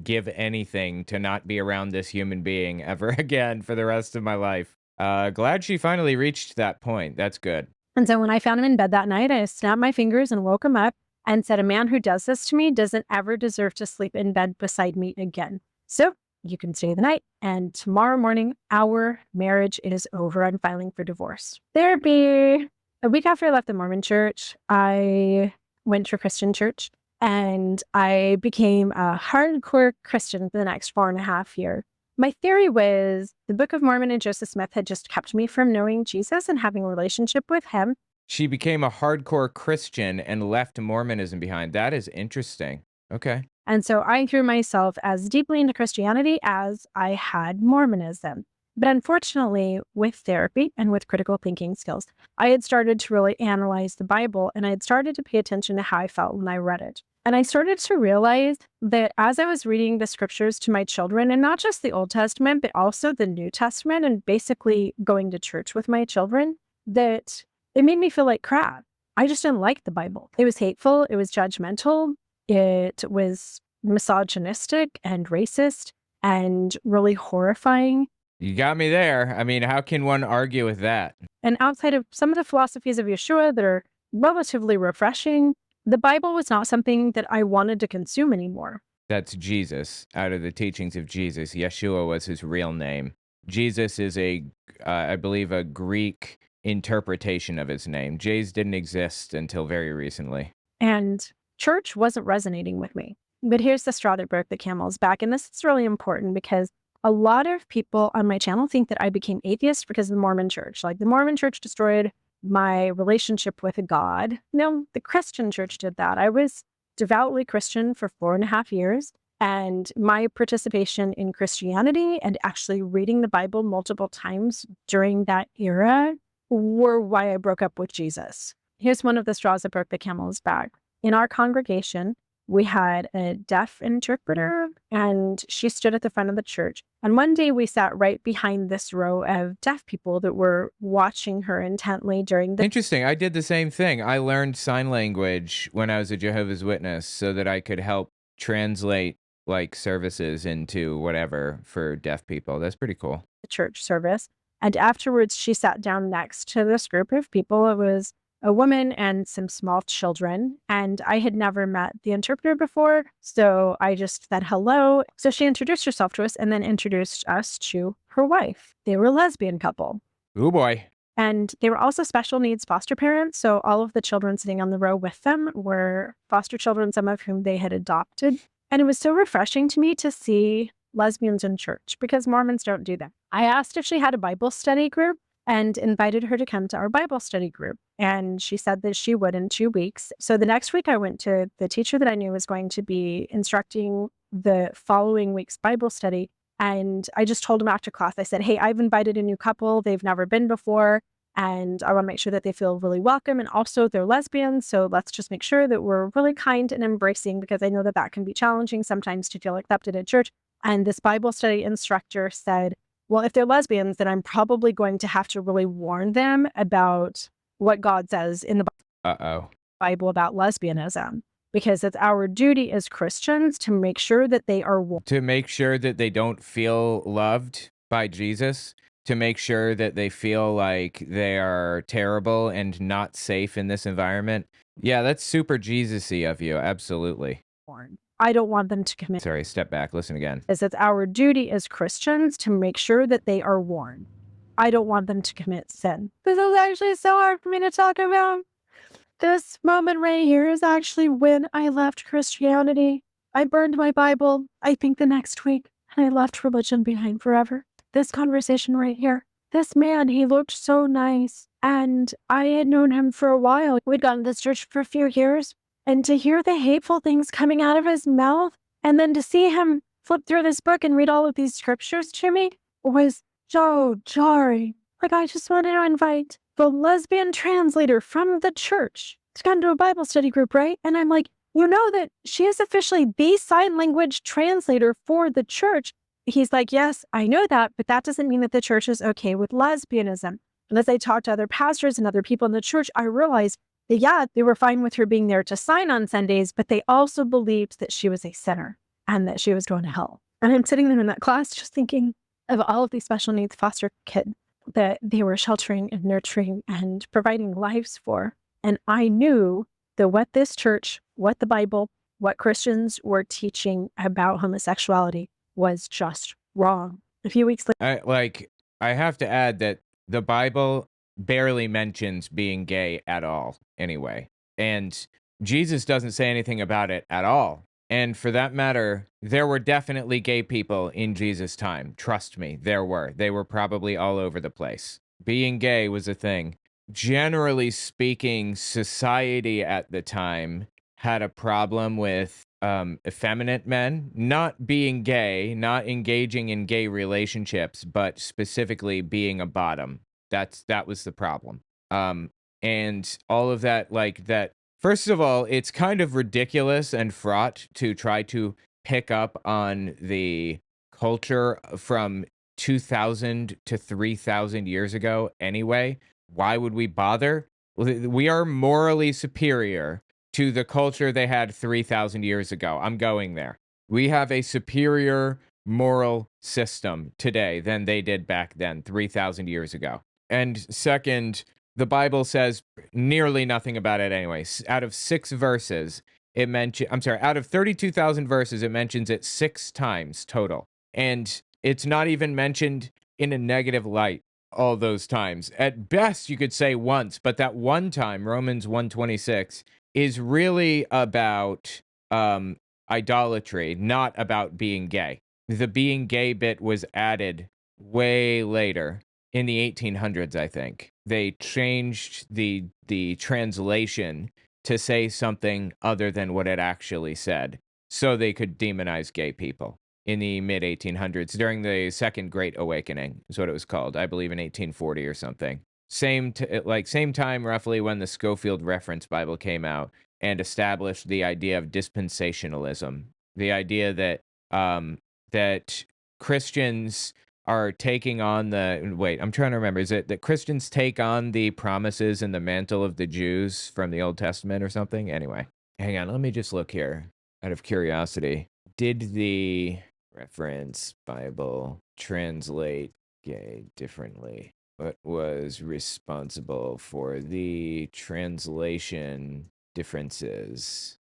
give anything to not be around this human being ever again for the rest of my life. Glad she finally reached that point. That's good. And so when I found him in bed that night, I snapped my fingers and woke him up and said, a man who does this to me doesn't ever deserve to sleep in bed beside me again. So you can stay the night. And tomorrow morning, our marriage is over. I'm filing for divorce. Therapy. A week after I left the Mormon church, I went to a Christian church and I became a hardcore Christian for the next 4.5 years. My theory was the Book of Mormon and Joseph Smith had just kept me from knowing Jesus and having a relationship with him. She became a hardcore Christian and left Mormonism behind. That is interesting. Okay. And so I threw myself as deeply into Christianity as I had Mormonism. But unfortunately, with therapy and with critical thinking skills, I had started to really analyze the Bible and I had started to pay attention to how I felt when I read it. And I started to realize that as I was reading the scriptures to my children, and not just the Old Testament, but also the New Testament, and basically going to church with my children, that it made me feel like crap. I just didn't like the Bible. It was hateful. It was judgmental. It was misogynistic and racist and really horrifying. You got me there. I mean, how can one argue with that? And outside of some of the philosophies of Yeshua that are relatively refreshing, the Bible was not something that I wanted to consume anymore. That's Jesus. Out of the teachings of Jesus, Yeshua was his real name. Jesus is I believe, a Greek interpretation of his name. Jays didn't exist until very recently. And church wasn't resonating with me. But here's the straw that broke the camel's back. And this is really important because a lot of people on my channel think that I became atheist because of the Mormon church. Like, the Mormon church destroyed my relationship with God. No, the Christian church did that. I was devoutly Christian for 4.5 years. And my participation in Christianity and actually reading the Bible multiple times during that era were why I broke up with Jesus. Here's one of the straws that broke the camel's back. In our congregation, we had a deaf interpreter, and she stood at the front of the church. And one day we sat right behind this row of deaf people that were watching her intently during the Interesting. I did the same thing. I learned sign language when I was a Jehovah's Witness so that I could help translate like services into whatever for deaf people. That's pretty cool. church service. And afterwards, she sat down next to this group of people. It was a woman and some small children. And I had never met the interpreter before. So I just said hello. So she introduced herself to us and then introduced us to her wife. They were a lesbian couple. Oh boy. And they were also special needs foster parents. So all of the children sitting on the row with them were foster children, some of whom they had adopted. And it was so refreshing to me to see lesbians in church because Mormons don't do that. I asked if she had a Bible study group and invited her to come to our Bible study group. And she said that she would in 2 weeks. So the next week I went to the teacher that I knew was going to be instructing the following week's Bible study. And I just told him after class, I said, hey, I've invited a new couple. They've never been before. And I want to make sure that they feel really welcome. And also they're lesbians. So let's just make sure that we're really kind and embracing because I know that that can be challenging sometimes to feel accepted at church. And this Bible study instructor said, well, if they're lesbians, then I'm probably going to have to really warn them about what God says in the Bible about lesbianism. Because it's our duty as Christians to make sure that they are to make sure that they don't feel loved by Jesus, to make sure that they feel like they are terrible and not safe in this environment. Yeah, that's super Jesus-y of you. Absolutely. warned. I don't want them to commit. Sorry, step back. Listen again. It's our duty as Christians to make sure that they are warned. I don't want them to commit sin. This is actually so hard for me to talk about. This moment right here is actually when I left Christianity. I burned my Bible, I think the next week, and I left religion behind forever. This conversation right here. This man, he looked so nice, and I had known him for a while. We'd gone to this church for a few years, and to hear the hateful things coming out of his mouth, and then to see him flip through this book and read all of these scriptures to me was so jarring. Like, I just wanted to invite the lesbian translator from the church to come to a Bible study group, right? And I'm like, you know that she is officially the sign language translator for the church. He's like, yes, I know that, but that doesn't mean that the church is okay with lesbianism. And as I talked to other pastors and other people in the church, I realized that, yeah, they were fine with her being there to sign on Sundays, but they also believed that she was a sinner and that she was going to hell. And I'm sitting there in that class just thinking of all of these special needs foster kids that they were sheltering and nurturing and providing lives for. And I knew that what this church, what the Bible, what Christians were teaching about homosexuality was just wrong. A few weeks later, I have to add that the Bible barely mentions being gay at all anyway. And Jesus doesn't say anything about it at all. And for that matter, there were definitely gay people in Jesus' time. Trust me, there were. They were probably all over the place. Being gay was a thing. Generally speaking, society at the time had a problem with effeminate men not being gay, not engaging in gay relationships, but specifically being a bottom. That was the problem. And all of that, like that. First of all, it's kind of ridiculous and fraught to try to pick up on the culture from 2,000 to 3,000 years ago anyway. Why would we bother? We are morally superior to the culture they had 3,000 years ago. I'm going there. We have a superior moral system today than they did back then, 3,000 years ago. And second, the Bible says nearly nothing about it anyway. Out of 6 verses, out of 32,000 verses, it mentions it 6 times total. And it's not even mentioned in a negative light all those times. At best, you could say once, but that one time, Romans 1:26, is really about idolatry, not about being gay. The being gay bit was added way later. In the 1800s, I think. They changed the translation to say something other than what it actually said so they could demonize gay people in the mid-1800s during the Second Great Awakening is what it was called, I believe in 1840 or something. Same time roughly when the Schofield Reference Bible came out and established the idea of dispensationalism, the idea that that Christians are taking on I'm trying to remember, is it that Christians take on the promises and the mantle of the Jews from the Old Testament or something? Anyway, hang on, let me just look here out of curiosity. Did the Reference Bible translate gay differently? What was responsible for the translation differences?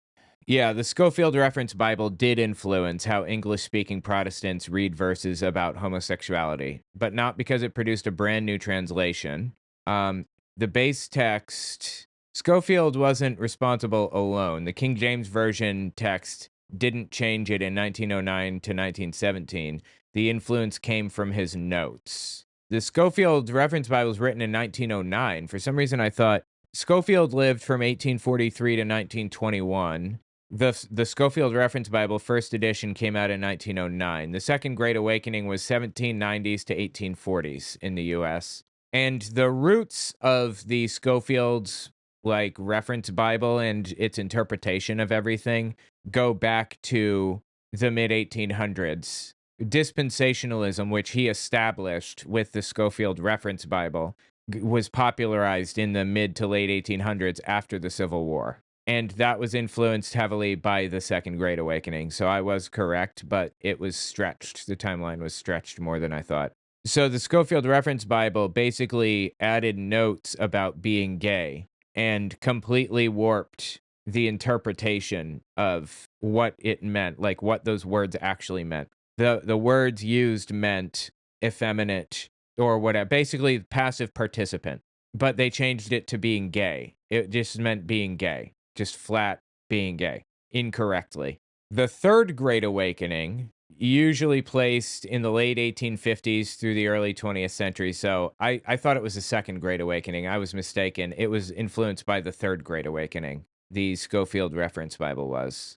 Yeah, the Schofield Reference Bible did influence how English-speaking Protestants read verses about homosexuality, but not because it produced a brand new translation. The base text, Schofield wasn't responsible alone. The King James Version text didn't change it in 1909 to 1917. The influence came from his notes. The Schofield Reference Bible was written in 1909. For some reason, I thought Schofield lived from 1843 to 1921. The Schofield Reference Bible first edition came out in 1909. The Second Great Awakening was 1790s to 1840s in the U.S. And the roots of the Schofield's Reference Bible and its interpretation of everything go back to the mid-1800s. Dispensationalism, which he established with the Schofield Reference Bible, was popularized in the mid to late 1800s after the Civil War. And that was influenced heavily by the Second Great Awakening. So I was correct, but it was stretched. The timeline was stretched more than I thought. So the Schofield Reference Bible basically added notes about being gay and completely warped the interpretation of what it meant, like what those words actually meant. The words used meant effeminate or whatever, basically passive participant, but they changed it to being gay. It just meant being gay, just flat being gay, incorrectly. The Third Great Awakening, usually placed in the late 1850s through the early 20th century. So I thought it was the Second Great Awakening. I was mistaken. It was influenced by the Third Great Awakening. The Schofield Reference Bible was.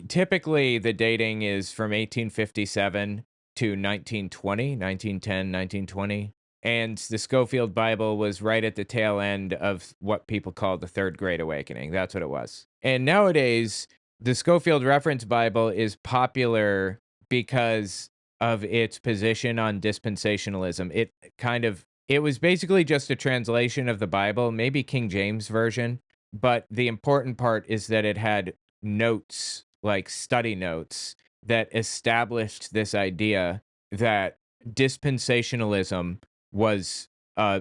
Typically, the dating is from 1857 to 1910, 1920. And the Schofield Bible was right at the tail end of what people call the Third Great Awakening. That's what it was. And nowadays, the Schofield Reference Bible is popular because of its position on dispensationalism. It was basically just a translation of the Bible, maybe King James Version, but the important part is that it had notes, like study notes, that established this idea that dispensationalism was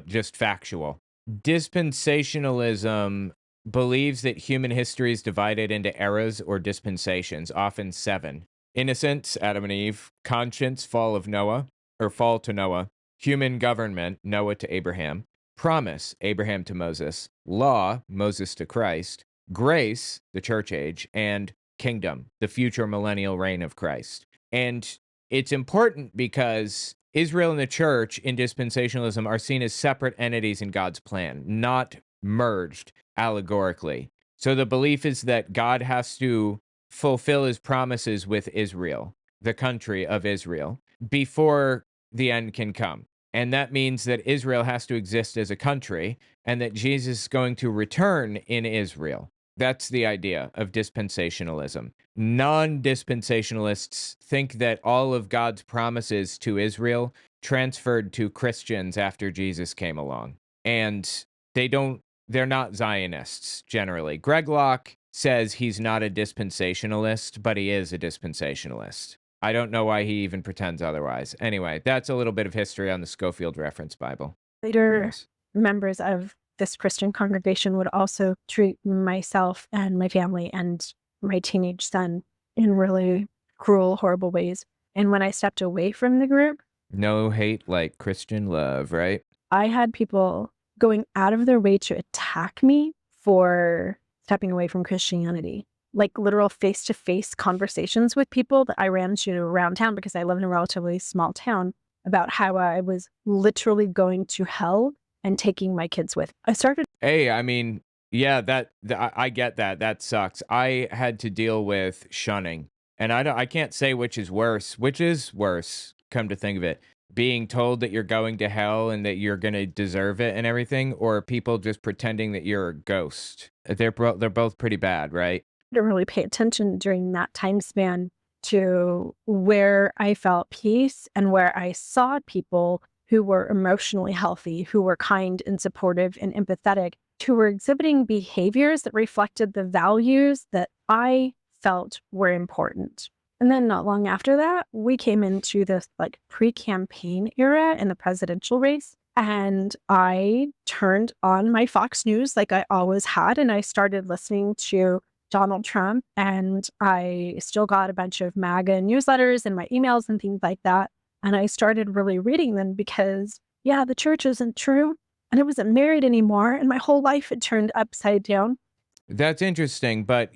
just factual. Dispensationalism believes that human history is divided into eras or dispensations, often 7. Innocence, Adam and Eve. Conscience, fall to Noah. Human government, Noah to Abraham. Promise, Abraham to Moses. Law, Moses to Christ. Grace, the church age. And kingdom, the future millennial reign of Christ. And it's important because Israel and the church in dispensationalism are seen as separate entities in God's plan, not merged allegorically. So the belief is that God has to fulfill his promises with Israel, the country of Israel, before the end can come. And that means that Israel has to exist as a country and that Jesus is going to return in Israel. That's the idea of dispensationalism. Non-dispensationalists think that all of God's promises to Israel transferred to Christians after Jesus came along. And they're not Zionists, generally. Greg Locke says he's not a dispensationalist, but he is a dispensationalist. I don't know why he even pretends otherwise. Anyway, that's a little bit of history on the Schofield Reference Bible. Later, Yes. members of this Christian congregation would also treat myself and my family and my teenage son in really cruel, horrible ways. And when I stepped away from the group, No hate like Christian love, right? I had people going out of their way to attack me for stepping away from Christianity. Like literal face-to-face conversations with people that I ran into around town because I live in a relatively small town about how I was literally going to hell and taking my kids with. I started. Hey, I mean, Yeah, I get that. That sucks. I had to deal with shunning, and I can't say which is worse. Which is worse, come to think of it, being told that you're going to hell and that you're gonna deserve it and everything, or people just pretending that you're a ghost. They're both pretty bad, right? To really pay attention during that time span to where I felt peace and where I saw people who were emotionally healthy, who were kind and supportive and empathetic, who were exhibiting behaviors that reflected the values that I felt were important. And then not long after that, we came into this like pre-campaign era in the presidential race. And I turned on my Fox News like I always had, and I started listening to Donald Trump, and I still got a bunch of MAGA newsletters and my emails and things like that. And I started really reading them because, yeah, the church isn't true and I wasn't married anymore. And my whole life had turned upside down. That's interesting, but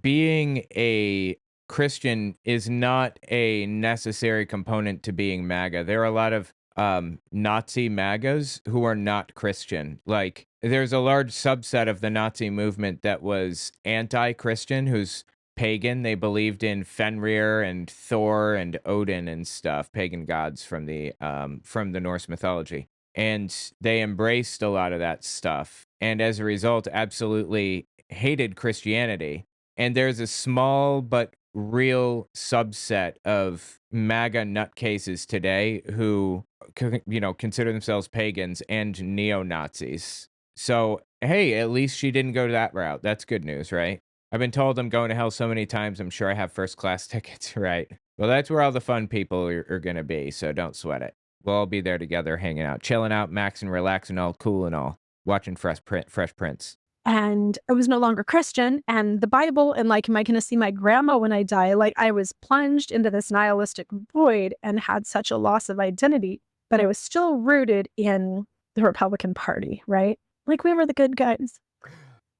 being a Christian is not a necessary component to being MAGA. There are a lot of Nazi MAGAs who are not Christian. Like, there's a large subset of the Nazi movement that was anti-Christian, who's pagan. They believed in Fenrir and Thor and Odin and stuff, pagan gods from the Norse mythology. And they embraced a lot of that stuff. And as a result, absolutely hated Christianity. And there's a small but real subset of MAGA nutcases today who, consider themselves pagans and neo-Nazis. So, hey, at least she didn't go that route. That's good news, right? I've been told I'm going to hell so many times, I'm sure I have first class tickets, right? Well, that's where all the fun people are going to be, so don't sweat it. We'll all be there together, hanging out, chilling out, maxing, relaxing, all cool and all, watching Fresh Prince. And I was no longer Christian, and the Bible, and like, am I going to see my grandma when I die? Like, I was plunged into this nihilistic void and had such a loss of identity, but I was still rooted in the Republican Party, right? Like, we were the good guys.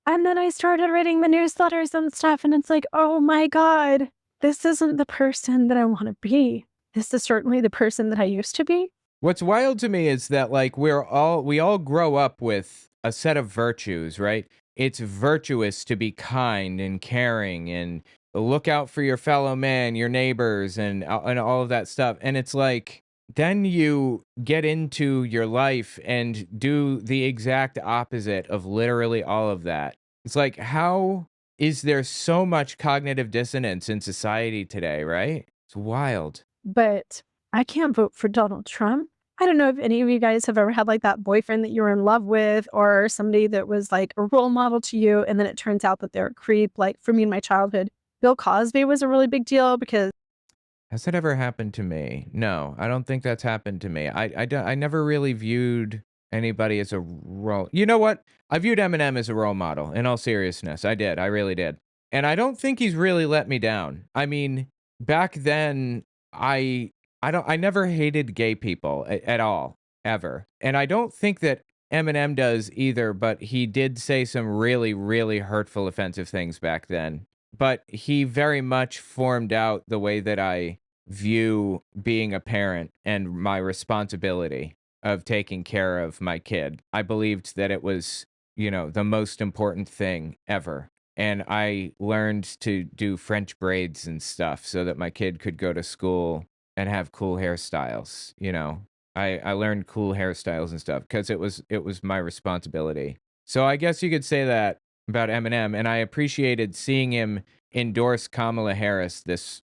And then I started reading the newsletters and stuff, and it's like, oh my God, this isn't the person that I want to be. This is certainly the person that I used to be. What's wild to me is that like we all grow up with a set of virtues, right? It's virtuous to be kind and caring and look out for your fellow man, your neighbors, and all of that stuff. And it's like then you get into your life and do the exact opposite of literally all of that. It's like, how is there so much cognitive dissonance in society today, right? It's wild. But I can't vote for Donald Trump. I don't know if any of you guys have ever had like that boyfriend that you were in love with, or somebody that was like a role model to you, and then it turns out that they're a creep. Like for me in my childhood, Bill Cosby was a really big deal because Has that ever happened to me? No, I don't think that's happened to me. I never really viewed anybody as a role. You know what? I viewed Eminem as a role model, in all seriousness. I did. I really did. And I don't think he's really let me down. I mean, back then, I never hated gay people at all, ever. And I don't think that Eminem does either, but he did say some really, really hurtful, offensive things back then. But he very much formed out the way that I view being a parent and my responsibility of taking care of my kid. I believed that it was, the most important thing ever. And I learned to do French braids and stuff so that my kid could go to school and have cool hairstyles. I learned cool hairstyles and stuff because it was my responsibility. So I guess you could say that about Eminem, and I appreciated seeing him endorse Kamala Harris this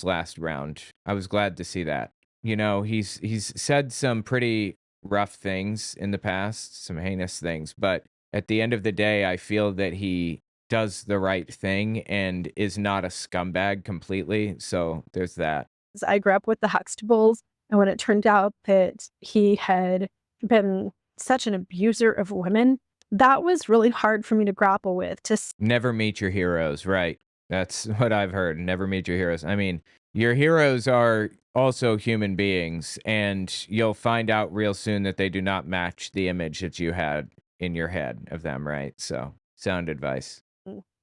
last round. I was glad to see that. He's said some pretty rough things in the past, some heinous things, but at the end of the day, I feel that he does the right thing and is not a scumbag completely. So there's that. I grew up with the Huxtables, and when it turned out that he had been such an abuser of women, that was really hard for me to grapple with. Never meet your heroes, right? That's what I've heard. Never meet your heroes. I mean, your heroes are also human beings, and you'll find out real soon that they do not match the image that you had in your head of them, right? So, sound advice.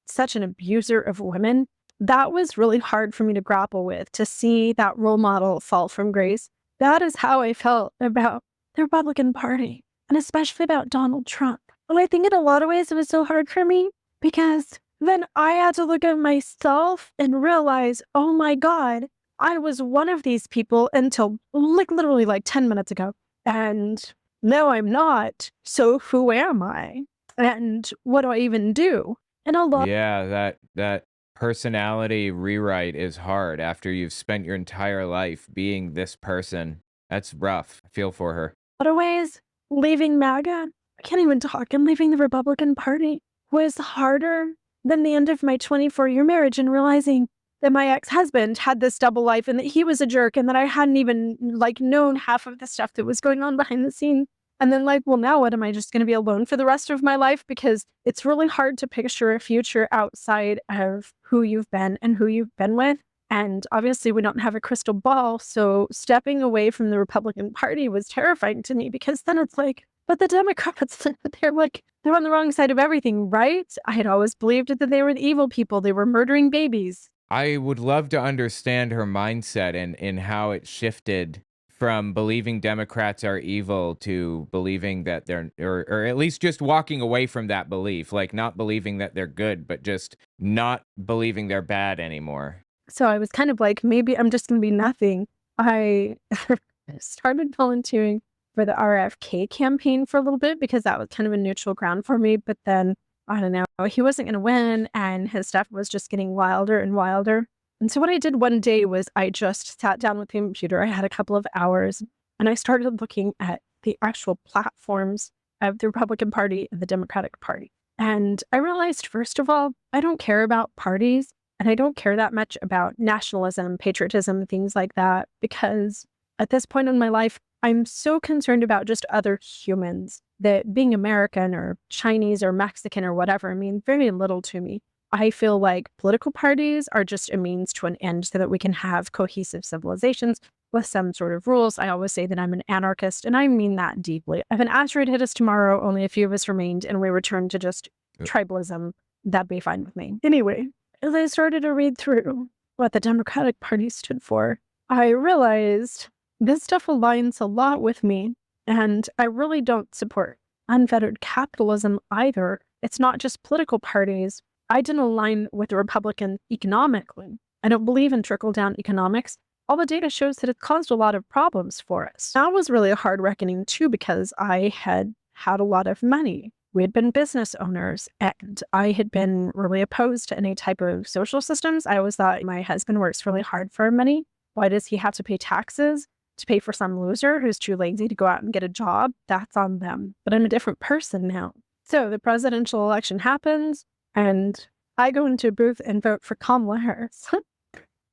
Such an abuser of women, that was really hard for me to grapple with, to see that role model fall from grace. That is how I felt about the Republican Party, and especially about Donald Trump. Well, I think in a lot of ways it was so hard for me because then I had to look at myself and realize, oh my God, I was one of these people until like literally like 10 minutes ago. And no, I'm not. So who am I? And what do I even do? And a lot Yeah, that personality rewrite is hard after you've spent your entire life being this person. That's rough. I feel for her. of ways, leaving MAGA, I can't even talk, and leaving the Republican Party was harder than the end of my 24-year marriage and realizing that my ex-husband had this double life and that he was a jerk and that I hadn't even like known half of the stuff that was going on behind the scenes. And then like, well, now what am I just going to be alone for the rest of my life? Because it's really hard to picture a future outside of who you've been and who you've been with. And obviously, we don't have a crystal ball. So stepping away from the Republican Party was terrifying to me because then it's like, but the Democrats, they're on the wrong side of everything, right? I had always believed that they were the evil people. They were murdering babies. I would love to understand her mindset and how it shifted from believing Democrats are evil to believing that they're, or at least just walking away from that belief, like not believing that they're good, but just not believing they're bad anymore. So I was kind of like, maybe I'm just going to be nothing. I started volunteering for the RFK campaign for a little bit because that was kind of a neutral ground for me. But then, I don't know, he wasn't going to win and his stuff was just getting wilder and wilder. And so what I did one day was I just sat down with the computer. I had a couple of hours and I started looking at the actual platforms of the Republican Party and the Democratic Party. And I realized, first of all, I don't care about parties. And I don't care that much about nationalism, patriotism, things like that, because at this point in my life, I'm so concerned about just other humans that being American or Chinese or Mexican or whatever mean very little to me. I feel like political parties are just a means to an end so that we can have cohesive civilizations with some sort of rules. I always say that I'm an anarchist, and I mean that deeply. If an asteroid hit us tomorrow, only a few of us remained, and we returned to just tribalism, that'd be fine with me. Anyway, as I started to read through what the Democratic Party stood for, I realized this stuff aligns a lot with me, and I really don't support unfettered capitalism either. It's not just political parties. I didn't align with the Republican economically. I don't believe in trickle-down economics. All the data shows that it caused a lot of problems for us. That was really a hard reckoning too because I had had a lot of money. We had been business owners and I had been really opposed to any type of social systems. I always thought my husband works really hard for money. Why does he have to pay taxes to pay for some loser who's too lazy to go out and get a job? That's on them. But I'm a different person now. So the presidential election happens and I go into a booth and vote for Kamala Harris.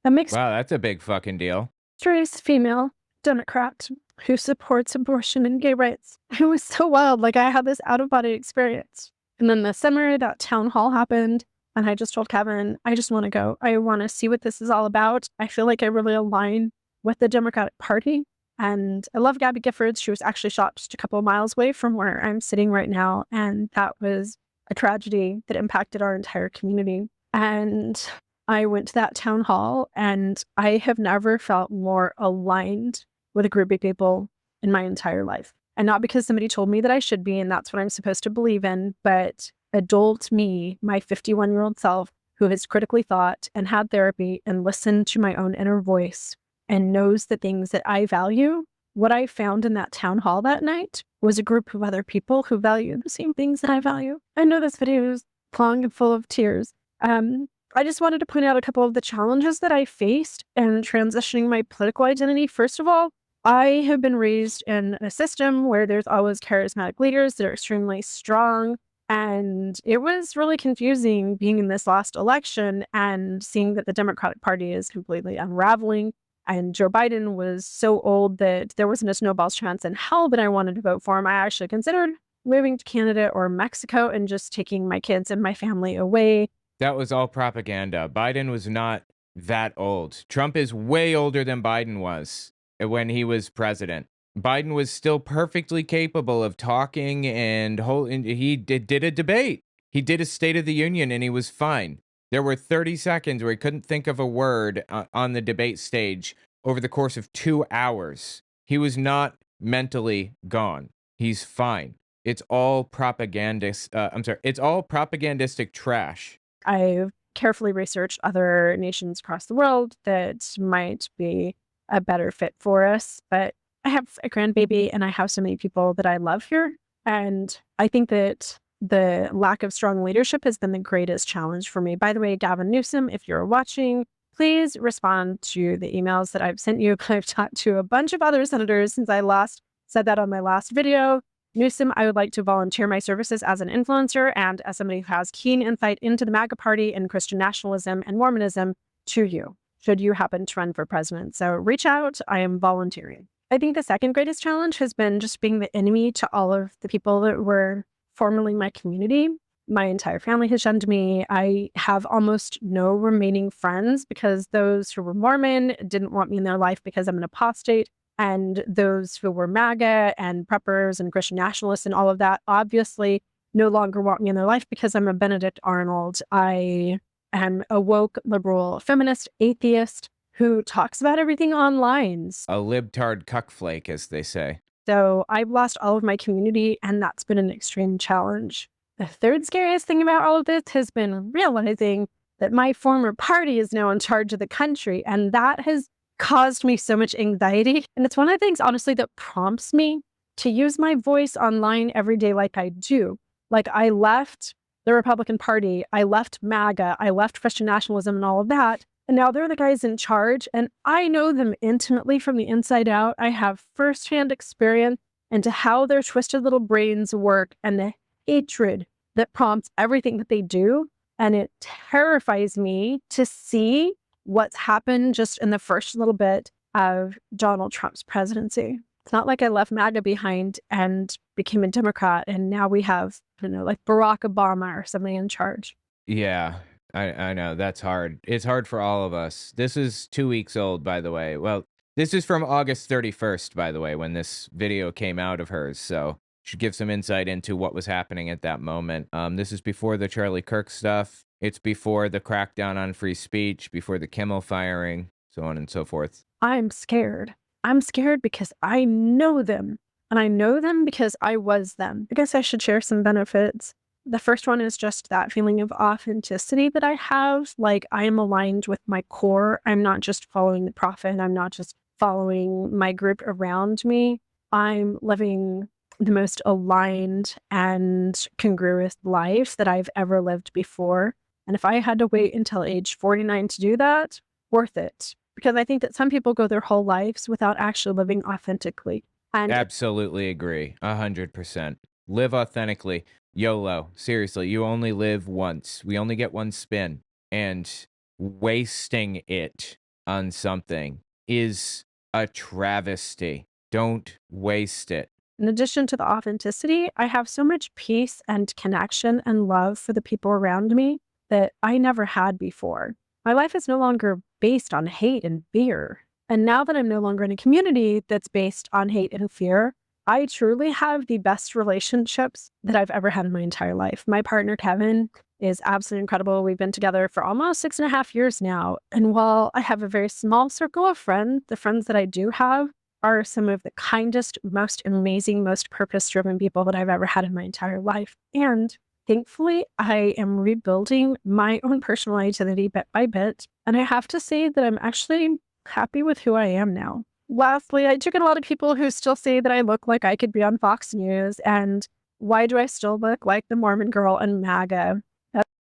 A mixed Wow, that's a big fucking deal. race female Democrat who supports abortion and gay rights. It was so wild. Like I had this out-of-body experience. And then the summer that town hall happened, and I just told Kevin, I just want to go. I want to see what this is all about. I feel like I really align with the Democratic Party. And I love Gabby Giffords. She was actually shot just a couple of miles away from where I'm sitting right now. And that was a tragedy that impacted our entire community. And I went to that town hall and I have never felt more aligned with a group of people in my entire life. And not because somebody told me that I should be, and that's what I'm supposed to believe in, but adult me, my 51-year-old self, who has critically thought and had therapy and listened to my own inner voice and knows the things that I value. What I found in that town hall that night was a group of other people who value the same things that I value. I know this video is long and full of tears. I just wanted to point out a couple of the challenges that I faced in transitioning my political identity. First of all, I have been raised in a system where there's always charismatic leaders that are extremely strong. And it was really confusing being in this last election and seeing that the Democratic Party is completely unraveling. And Joe Biden was so old that there wasn't a snowball's chance in hell that I wanted to vote for him. I actually considered moving to Canada or Mexico and just taking my kids and my family away. That was all propaganda. Biden was not that old. Trump is way older than Biden was when he was president. Biden was still perfectly capable of talking and he did a debate. He did a State of the Union and he was fine. There were 30 seconds where he couldn't think of a word on the debate stage over the course of 2 hours. He was not mentally gone. He's fine. It's all propagandist. It's all propagandistic trash. I've carefully researched other nations across the world that might be a better fit for us. But I have a grandbaby and I have so many people that I love here. And I think that the lack of strong leadership has been the greatest challenge for me. By the way, Gavin Newsom, if you're watching, please respond to the emails that I've sent you. I've talked to a bunch of other senators since I last said that on my last video. Newsom, I would like to volunteer my services as an influencer and as somebody who has keen insight into the MAGA party and Christian nationalism and Mormonism to you, should you happen to run for president. So reach out. I am volunteering. I think the second greatest challenge has been just being the enemy to all of the people that were formerly my community. My entire family has shunned me. I have almost no remaining friends because those who were Mormon didn't want me in their life because I'm an apostate. And those who were MAGA and preppers and Christian nationalists and all of that obviously no longer want me in their life because I'm a Benedict Arnold. I am a woke, liberal, feminist, atheist who talks about everything online. A libtard cuckflake, as they say. So I've lost all of my community, and that's been an extreme challenge. The third scariest thing about all of this has been realizing that my former party is now in charge of the country, and that has caused me so much anxiety. And it's one of the things, honestly, that prompts me to use my voice online every day like I do. Like I left the Republican Party, I left MAGA, I left Christian nationalism and all of that. And now they're the guys in charge, and I know them intimately from the inside out. I have firsthand experience into how their twisted little brains work and the hatred that prompts everything that they do. And it terrifies me to see what's happened just in the first little bit of Donald Trump's presidency. It's not like I left MAGA behind and became a Democrat and now we have, like Barack Obama or somebody in charge. Yeah, I know. That's hard. It's hard for all of us. This is 2 weeks old, by the way. Well, this is from August 31st, by the way, when this video came out of hers. So should give some insight into what was happening at that moment. This is before the Charlie Kirk stuff. It's before the crackdown on free speech, before the Kimmel firing, so on and so forth. I'm scared. I'm scared because I know them. And I know them because I was them. I guess I should share some benefits. The first one is just that feeling of authenticity that I have. Like I am aligned with my core. I'm not just following the prophet. I'm not just following my group around me. I'm living the most aligned and congruous life that I've ever lived before. And if I had to wait until age 49 to do that, worth it. Because I think that some people go their whole lives without actually living authentically. And Absolutely agree. 100%. Live authentically. YOLO. Seriously, you only live once. We only get one spin. And wasting it on something is a travesty. Don't waste it. in addition to the authenticity, I have so much peace and connection and love for the people around me that I never had before. My life is no longer based on hate and fear. And now that I'm no longer in a community that's based on hate and fear, I truly have the best relationships that I've ever had in my entire life. My partner, Kevin, is absolutely incredible. We've been together for almost 6.5 years now. And while I have a very small circle of friends, the friends that I do have are some of the kindest, most amazing, most purpose-driven people that I've ever had in my entire life. And thankfully, I am rebuilding my own personal identity bit by bit. And I have to say that I'm actually happy with who I am now. Lastly, I took in a lot of people who still say that I look like I could be on Fox News. And why do I still look like the Mormon girl in MAGA?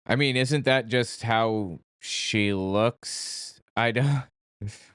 I mean, isn't that just how she looks? I don't.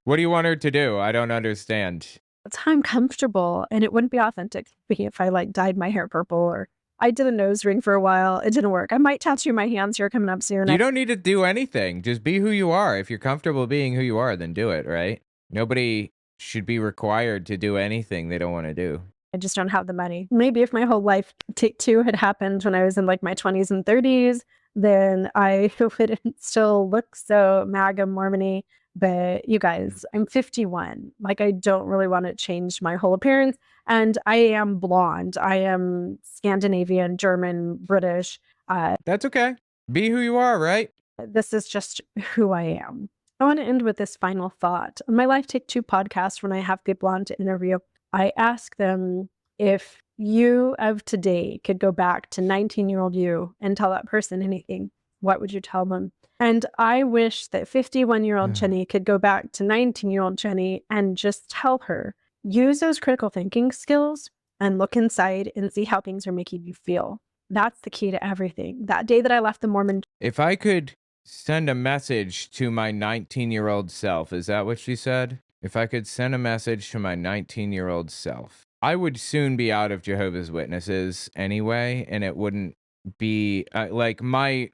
What do you want her to do? I don't understand. That's how I'm comfortable. And it wouldn't be authentic for me if I dyed my hair purple or I did a nose ring for a while. It didn't work. I might tattoo my hands here coming up soon. You don't need to do anything. Just be who you are. If you're comfortable being who you are, then do it, right? Nobody should be required to do anything they don't want to do. I just don't have the money. Maybe if my whole life take two had happened when I was in my 20s and 30s, then I wouldn't still look so MAGA Mormon-y. But you guys, I'm 51. I don't really want to change my whole appearance. And I am blonde. I am Scandinavian, German, British. That's okay. Be who you are, right? This is just who I am. I want to end with this final thought. On my Life Take Two podcast, when I have people on to interview, I ask them if you of today could go back to 19-year-old you and tell that person anything, what would you tell them? And I wish that 51-year-old Jenny could go back to 19-year-old Jenny and just tell her, use those critical thinking skills and look inside and see how things are making you feel. That's the key to everything. That day that I left the Mormon. If I could send a message to my 19-year-old self, is that what she said? If I could send a message to my 19-year-old self, I would soon be out of Jehovah's Witnesses anyway, and it wouldn't be like my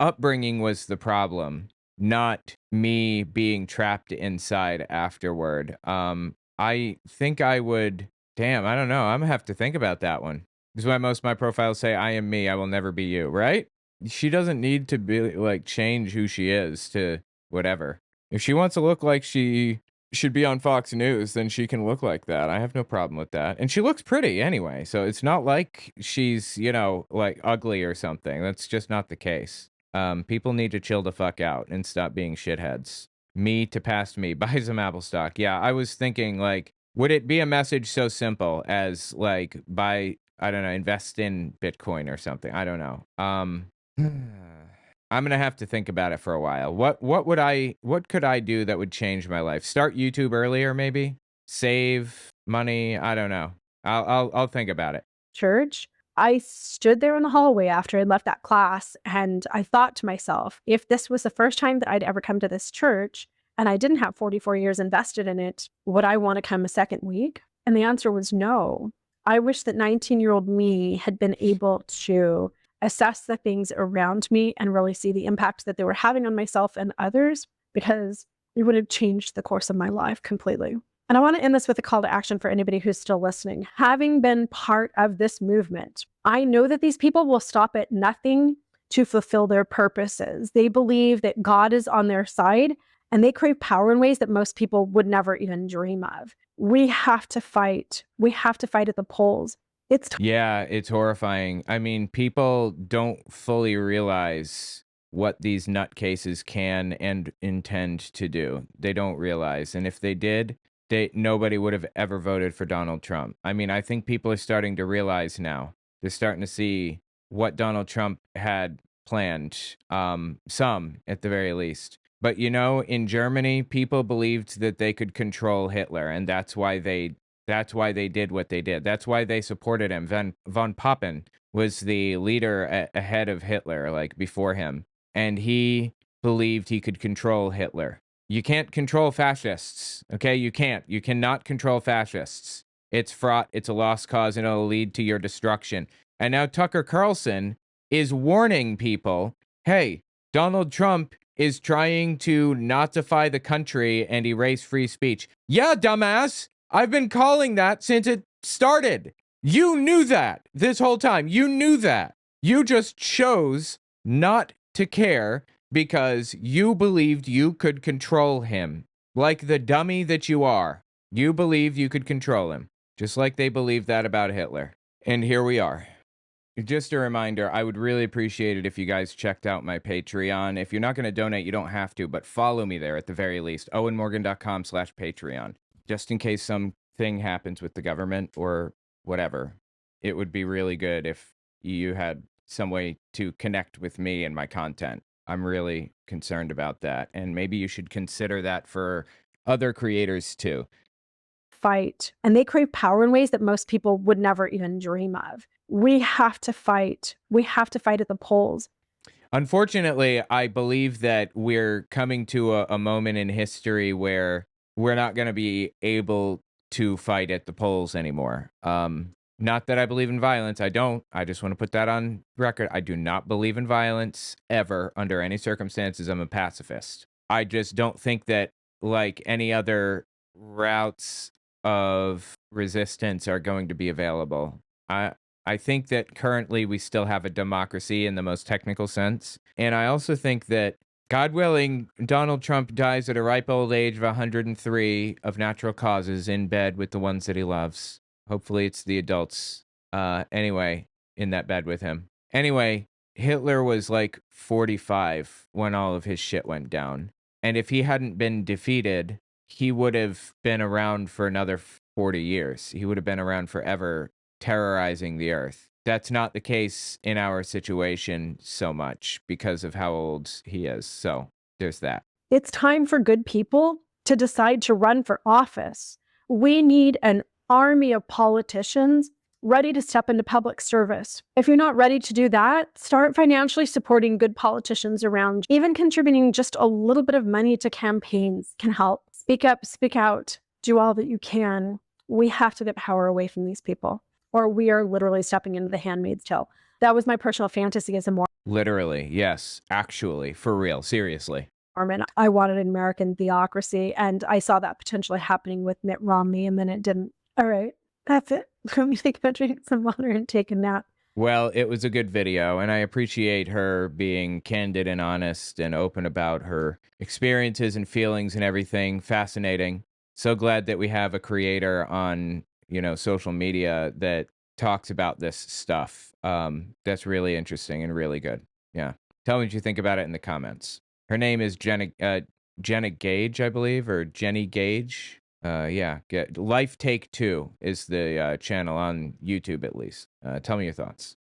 upbringing was the problem, not me being trapped inside afterward. I think I would. Damn, I don't know. I'm gonna have to think about that one. This is why most of my profiles say, "I am me. I will never be you." Right? She doesn't need to be like change who she is to whatever. If she wants to look like she should be on Fox News, then she can look like that. I have no problem with that. And she looks pretty anyway, so it's not like she's, you know, like ugly or something. That's just not the case. People need to chill the fuck out and stop being shitheads. Me to past me, buy some Apple stock. Yeah, I was thinking like, would it be a message so simple as like buy, I don't know, invest in Bitcoin or something? I don't know. I'm gonna have to think about it for a while. What could I do that would change my life? Start YouTube earlier, maybe? Save money? I don't know. I'll think about it. Church, I stood there in the hallway after I'd left that class, and I thought to myself, if this was the first time that I'd ever come to this church and I didn't have 44 years invested in it, would I want to come a second week? And the answer was no. I wish that 19-year-old me had been able to assess the things around me and really see the impact that they were having on myself and others, because it would have changed the course of my life completely. And I want to end this with a call to action for anybody who's still listening. Having been part of this movement, I know that these people will stop at nothing to fulfill their purposes. They believe that God is on their side, and they crave power in ways that most people would never even dream of. We have to fight. We have to fight at the polls. Yeah, it's horrifying. I mean, people don't fully realize what these nutcases can and intend to do. They don't realize. And if they did, nobody would have ever voted for Donald Trump. I mean, I think people are starting to realize now. They're starting to see what Donald Trump had planned, some at the very least. But you know, in Germany, people believed that they could control Hitler, and that's why they did what they did. That's why they supported him. Von Papen was the leader ahead of Hitler, like before him, and he believed he could control Hitler. You can't control fascists, okay? You can't. You cannot control fascists. It's fraught. It's a lost cause, and it'll lead to your destruction. And now Tucker Carlson is warning people, hey, Donald Trump is trying to Nazify the country and erase free speech. Yeah, dumbass. I've been calling that since it started. You knew that this whole time. You knew that. You just chose not to care because you believed you could control him. Like the dummy that you are. You believed you could control him. Just like they believed that about Hitler. And here we are. Just a reminder, I would really appreciate it if you guys checked out my Patreon. If you're not going to donate, you don't have to, but follow me there at the very least. owenmorgan.com/Patreon. Just in case something happens with the government or whatever. It would be really good if you had some way to connect with me and my content. I'm really concerned about that. And maybe you should consider that for other creators too. Fight. And they crave power in ways that most people would never even dream of. We have to fight. We have to fight at the polls. Unfortunately, I believe that we're coming to a moment in history where we're not going to be able to fight at the polls anymore. Not that I believe in violence. I don't. I just want to put that on record. I do not believe in violence ever under any circumstances. I'm a pacifist. I just don't think that like any other routes of resistance are going to be available. I think that currently we still have a democracy in the most technical sense. And I also think that, God willing, Donald Trump dies at a ripe old age of 103 of natural causes in bed with the ones that he loves. Hopefully it's the adults, anyway, in that bed with him. Anyway, Hitler was like 45 when all of his shit went down. And if he hadn't been defeated, he would have been around for another 40 years. He would have been around forever terrorizing the earth. That's not the case in our situation so much because of how old he is. So there's that. It's time for good people to decide to run for office. We need an army of politicians ready to step into public service. If you're not ready to do that, start financially supporting good politicians around. Even contributing just a little bit of money to campaigns can help. Speak up, speak out, do all that you can. We have to get power away from these people, or we are literally stepping into the handmaid's tale. That was my personal fantasy as a Literally, yes, actually, for real, seriously. Mormon. I wanted an American theocracy, and I saw that potentially happening with Mitt Romney, and then it didn't. All right, that's it. Let me think about drinking some water and take a nap. Well, it was a good video, and I appreciate her being candid and honest and open about her experiences and feelings and everything. Fascinating. So glad that we have a creator on, social media that talks about this stuff. That's really interesting and really good. Yeah. Tell me what you think about it in the comments. Her name is Jenna Gage, I believe, or Jenny Gage. Yeah. Life Take 2 is the channel on YouTube, at least. Tell me your thoughts.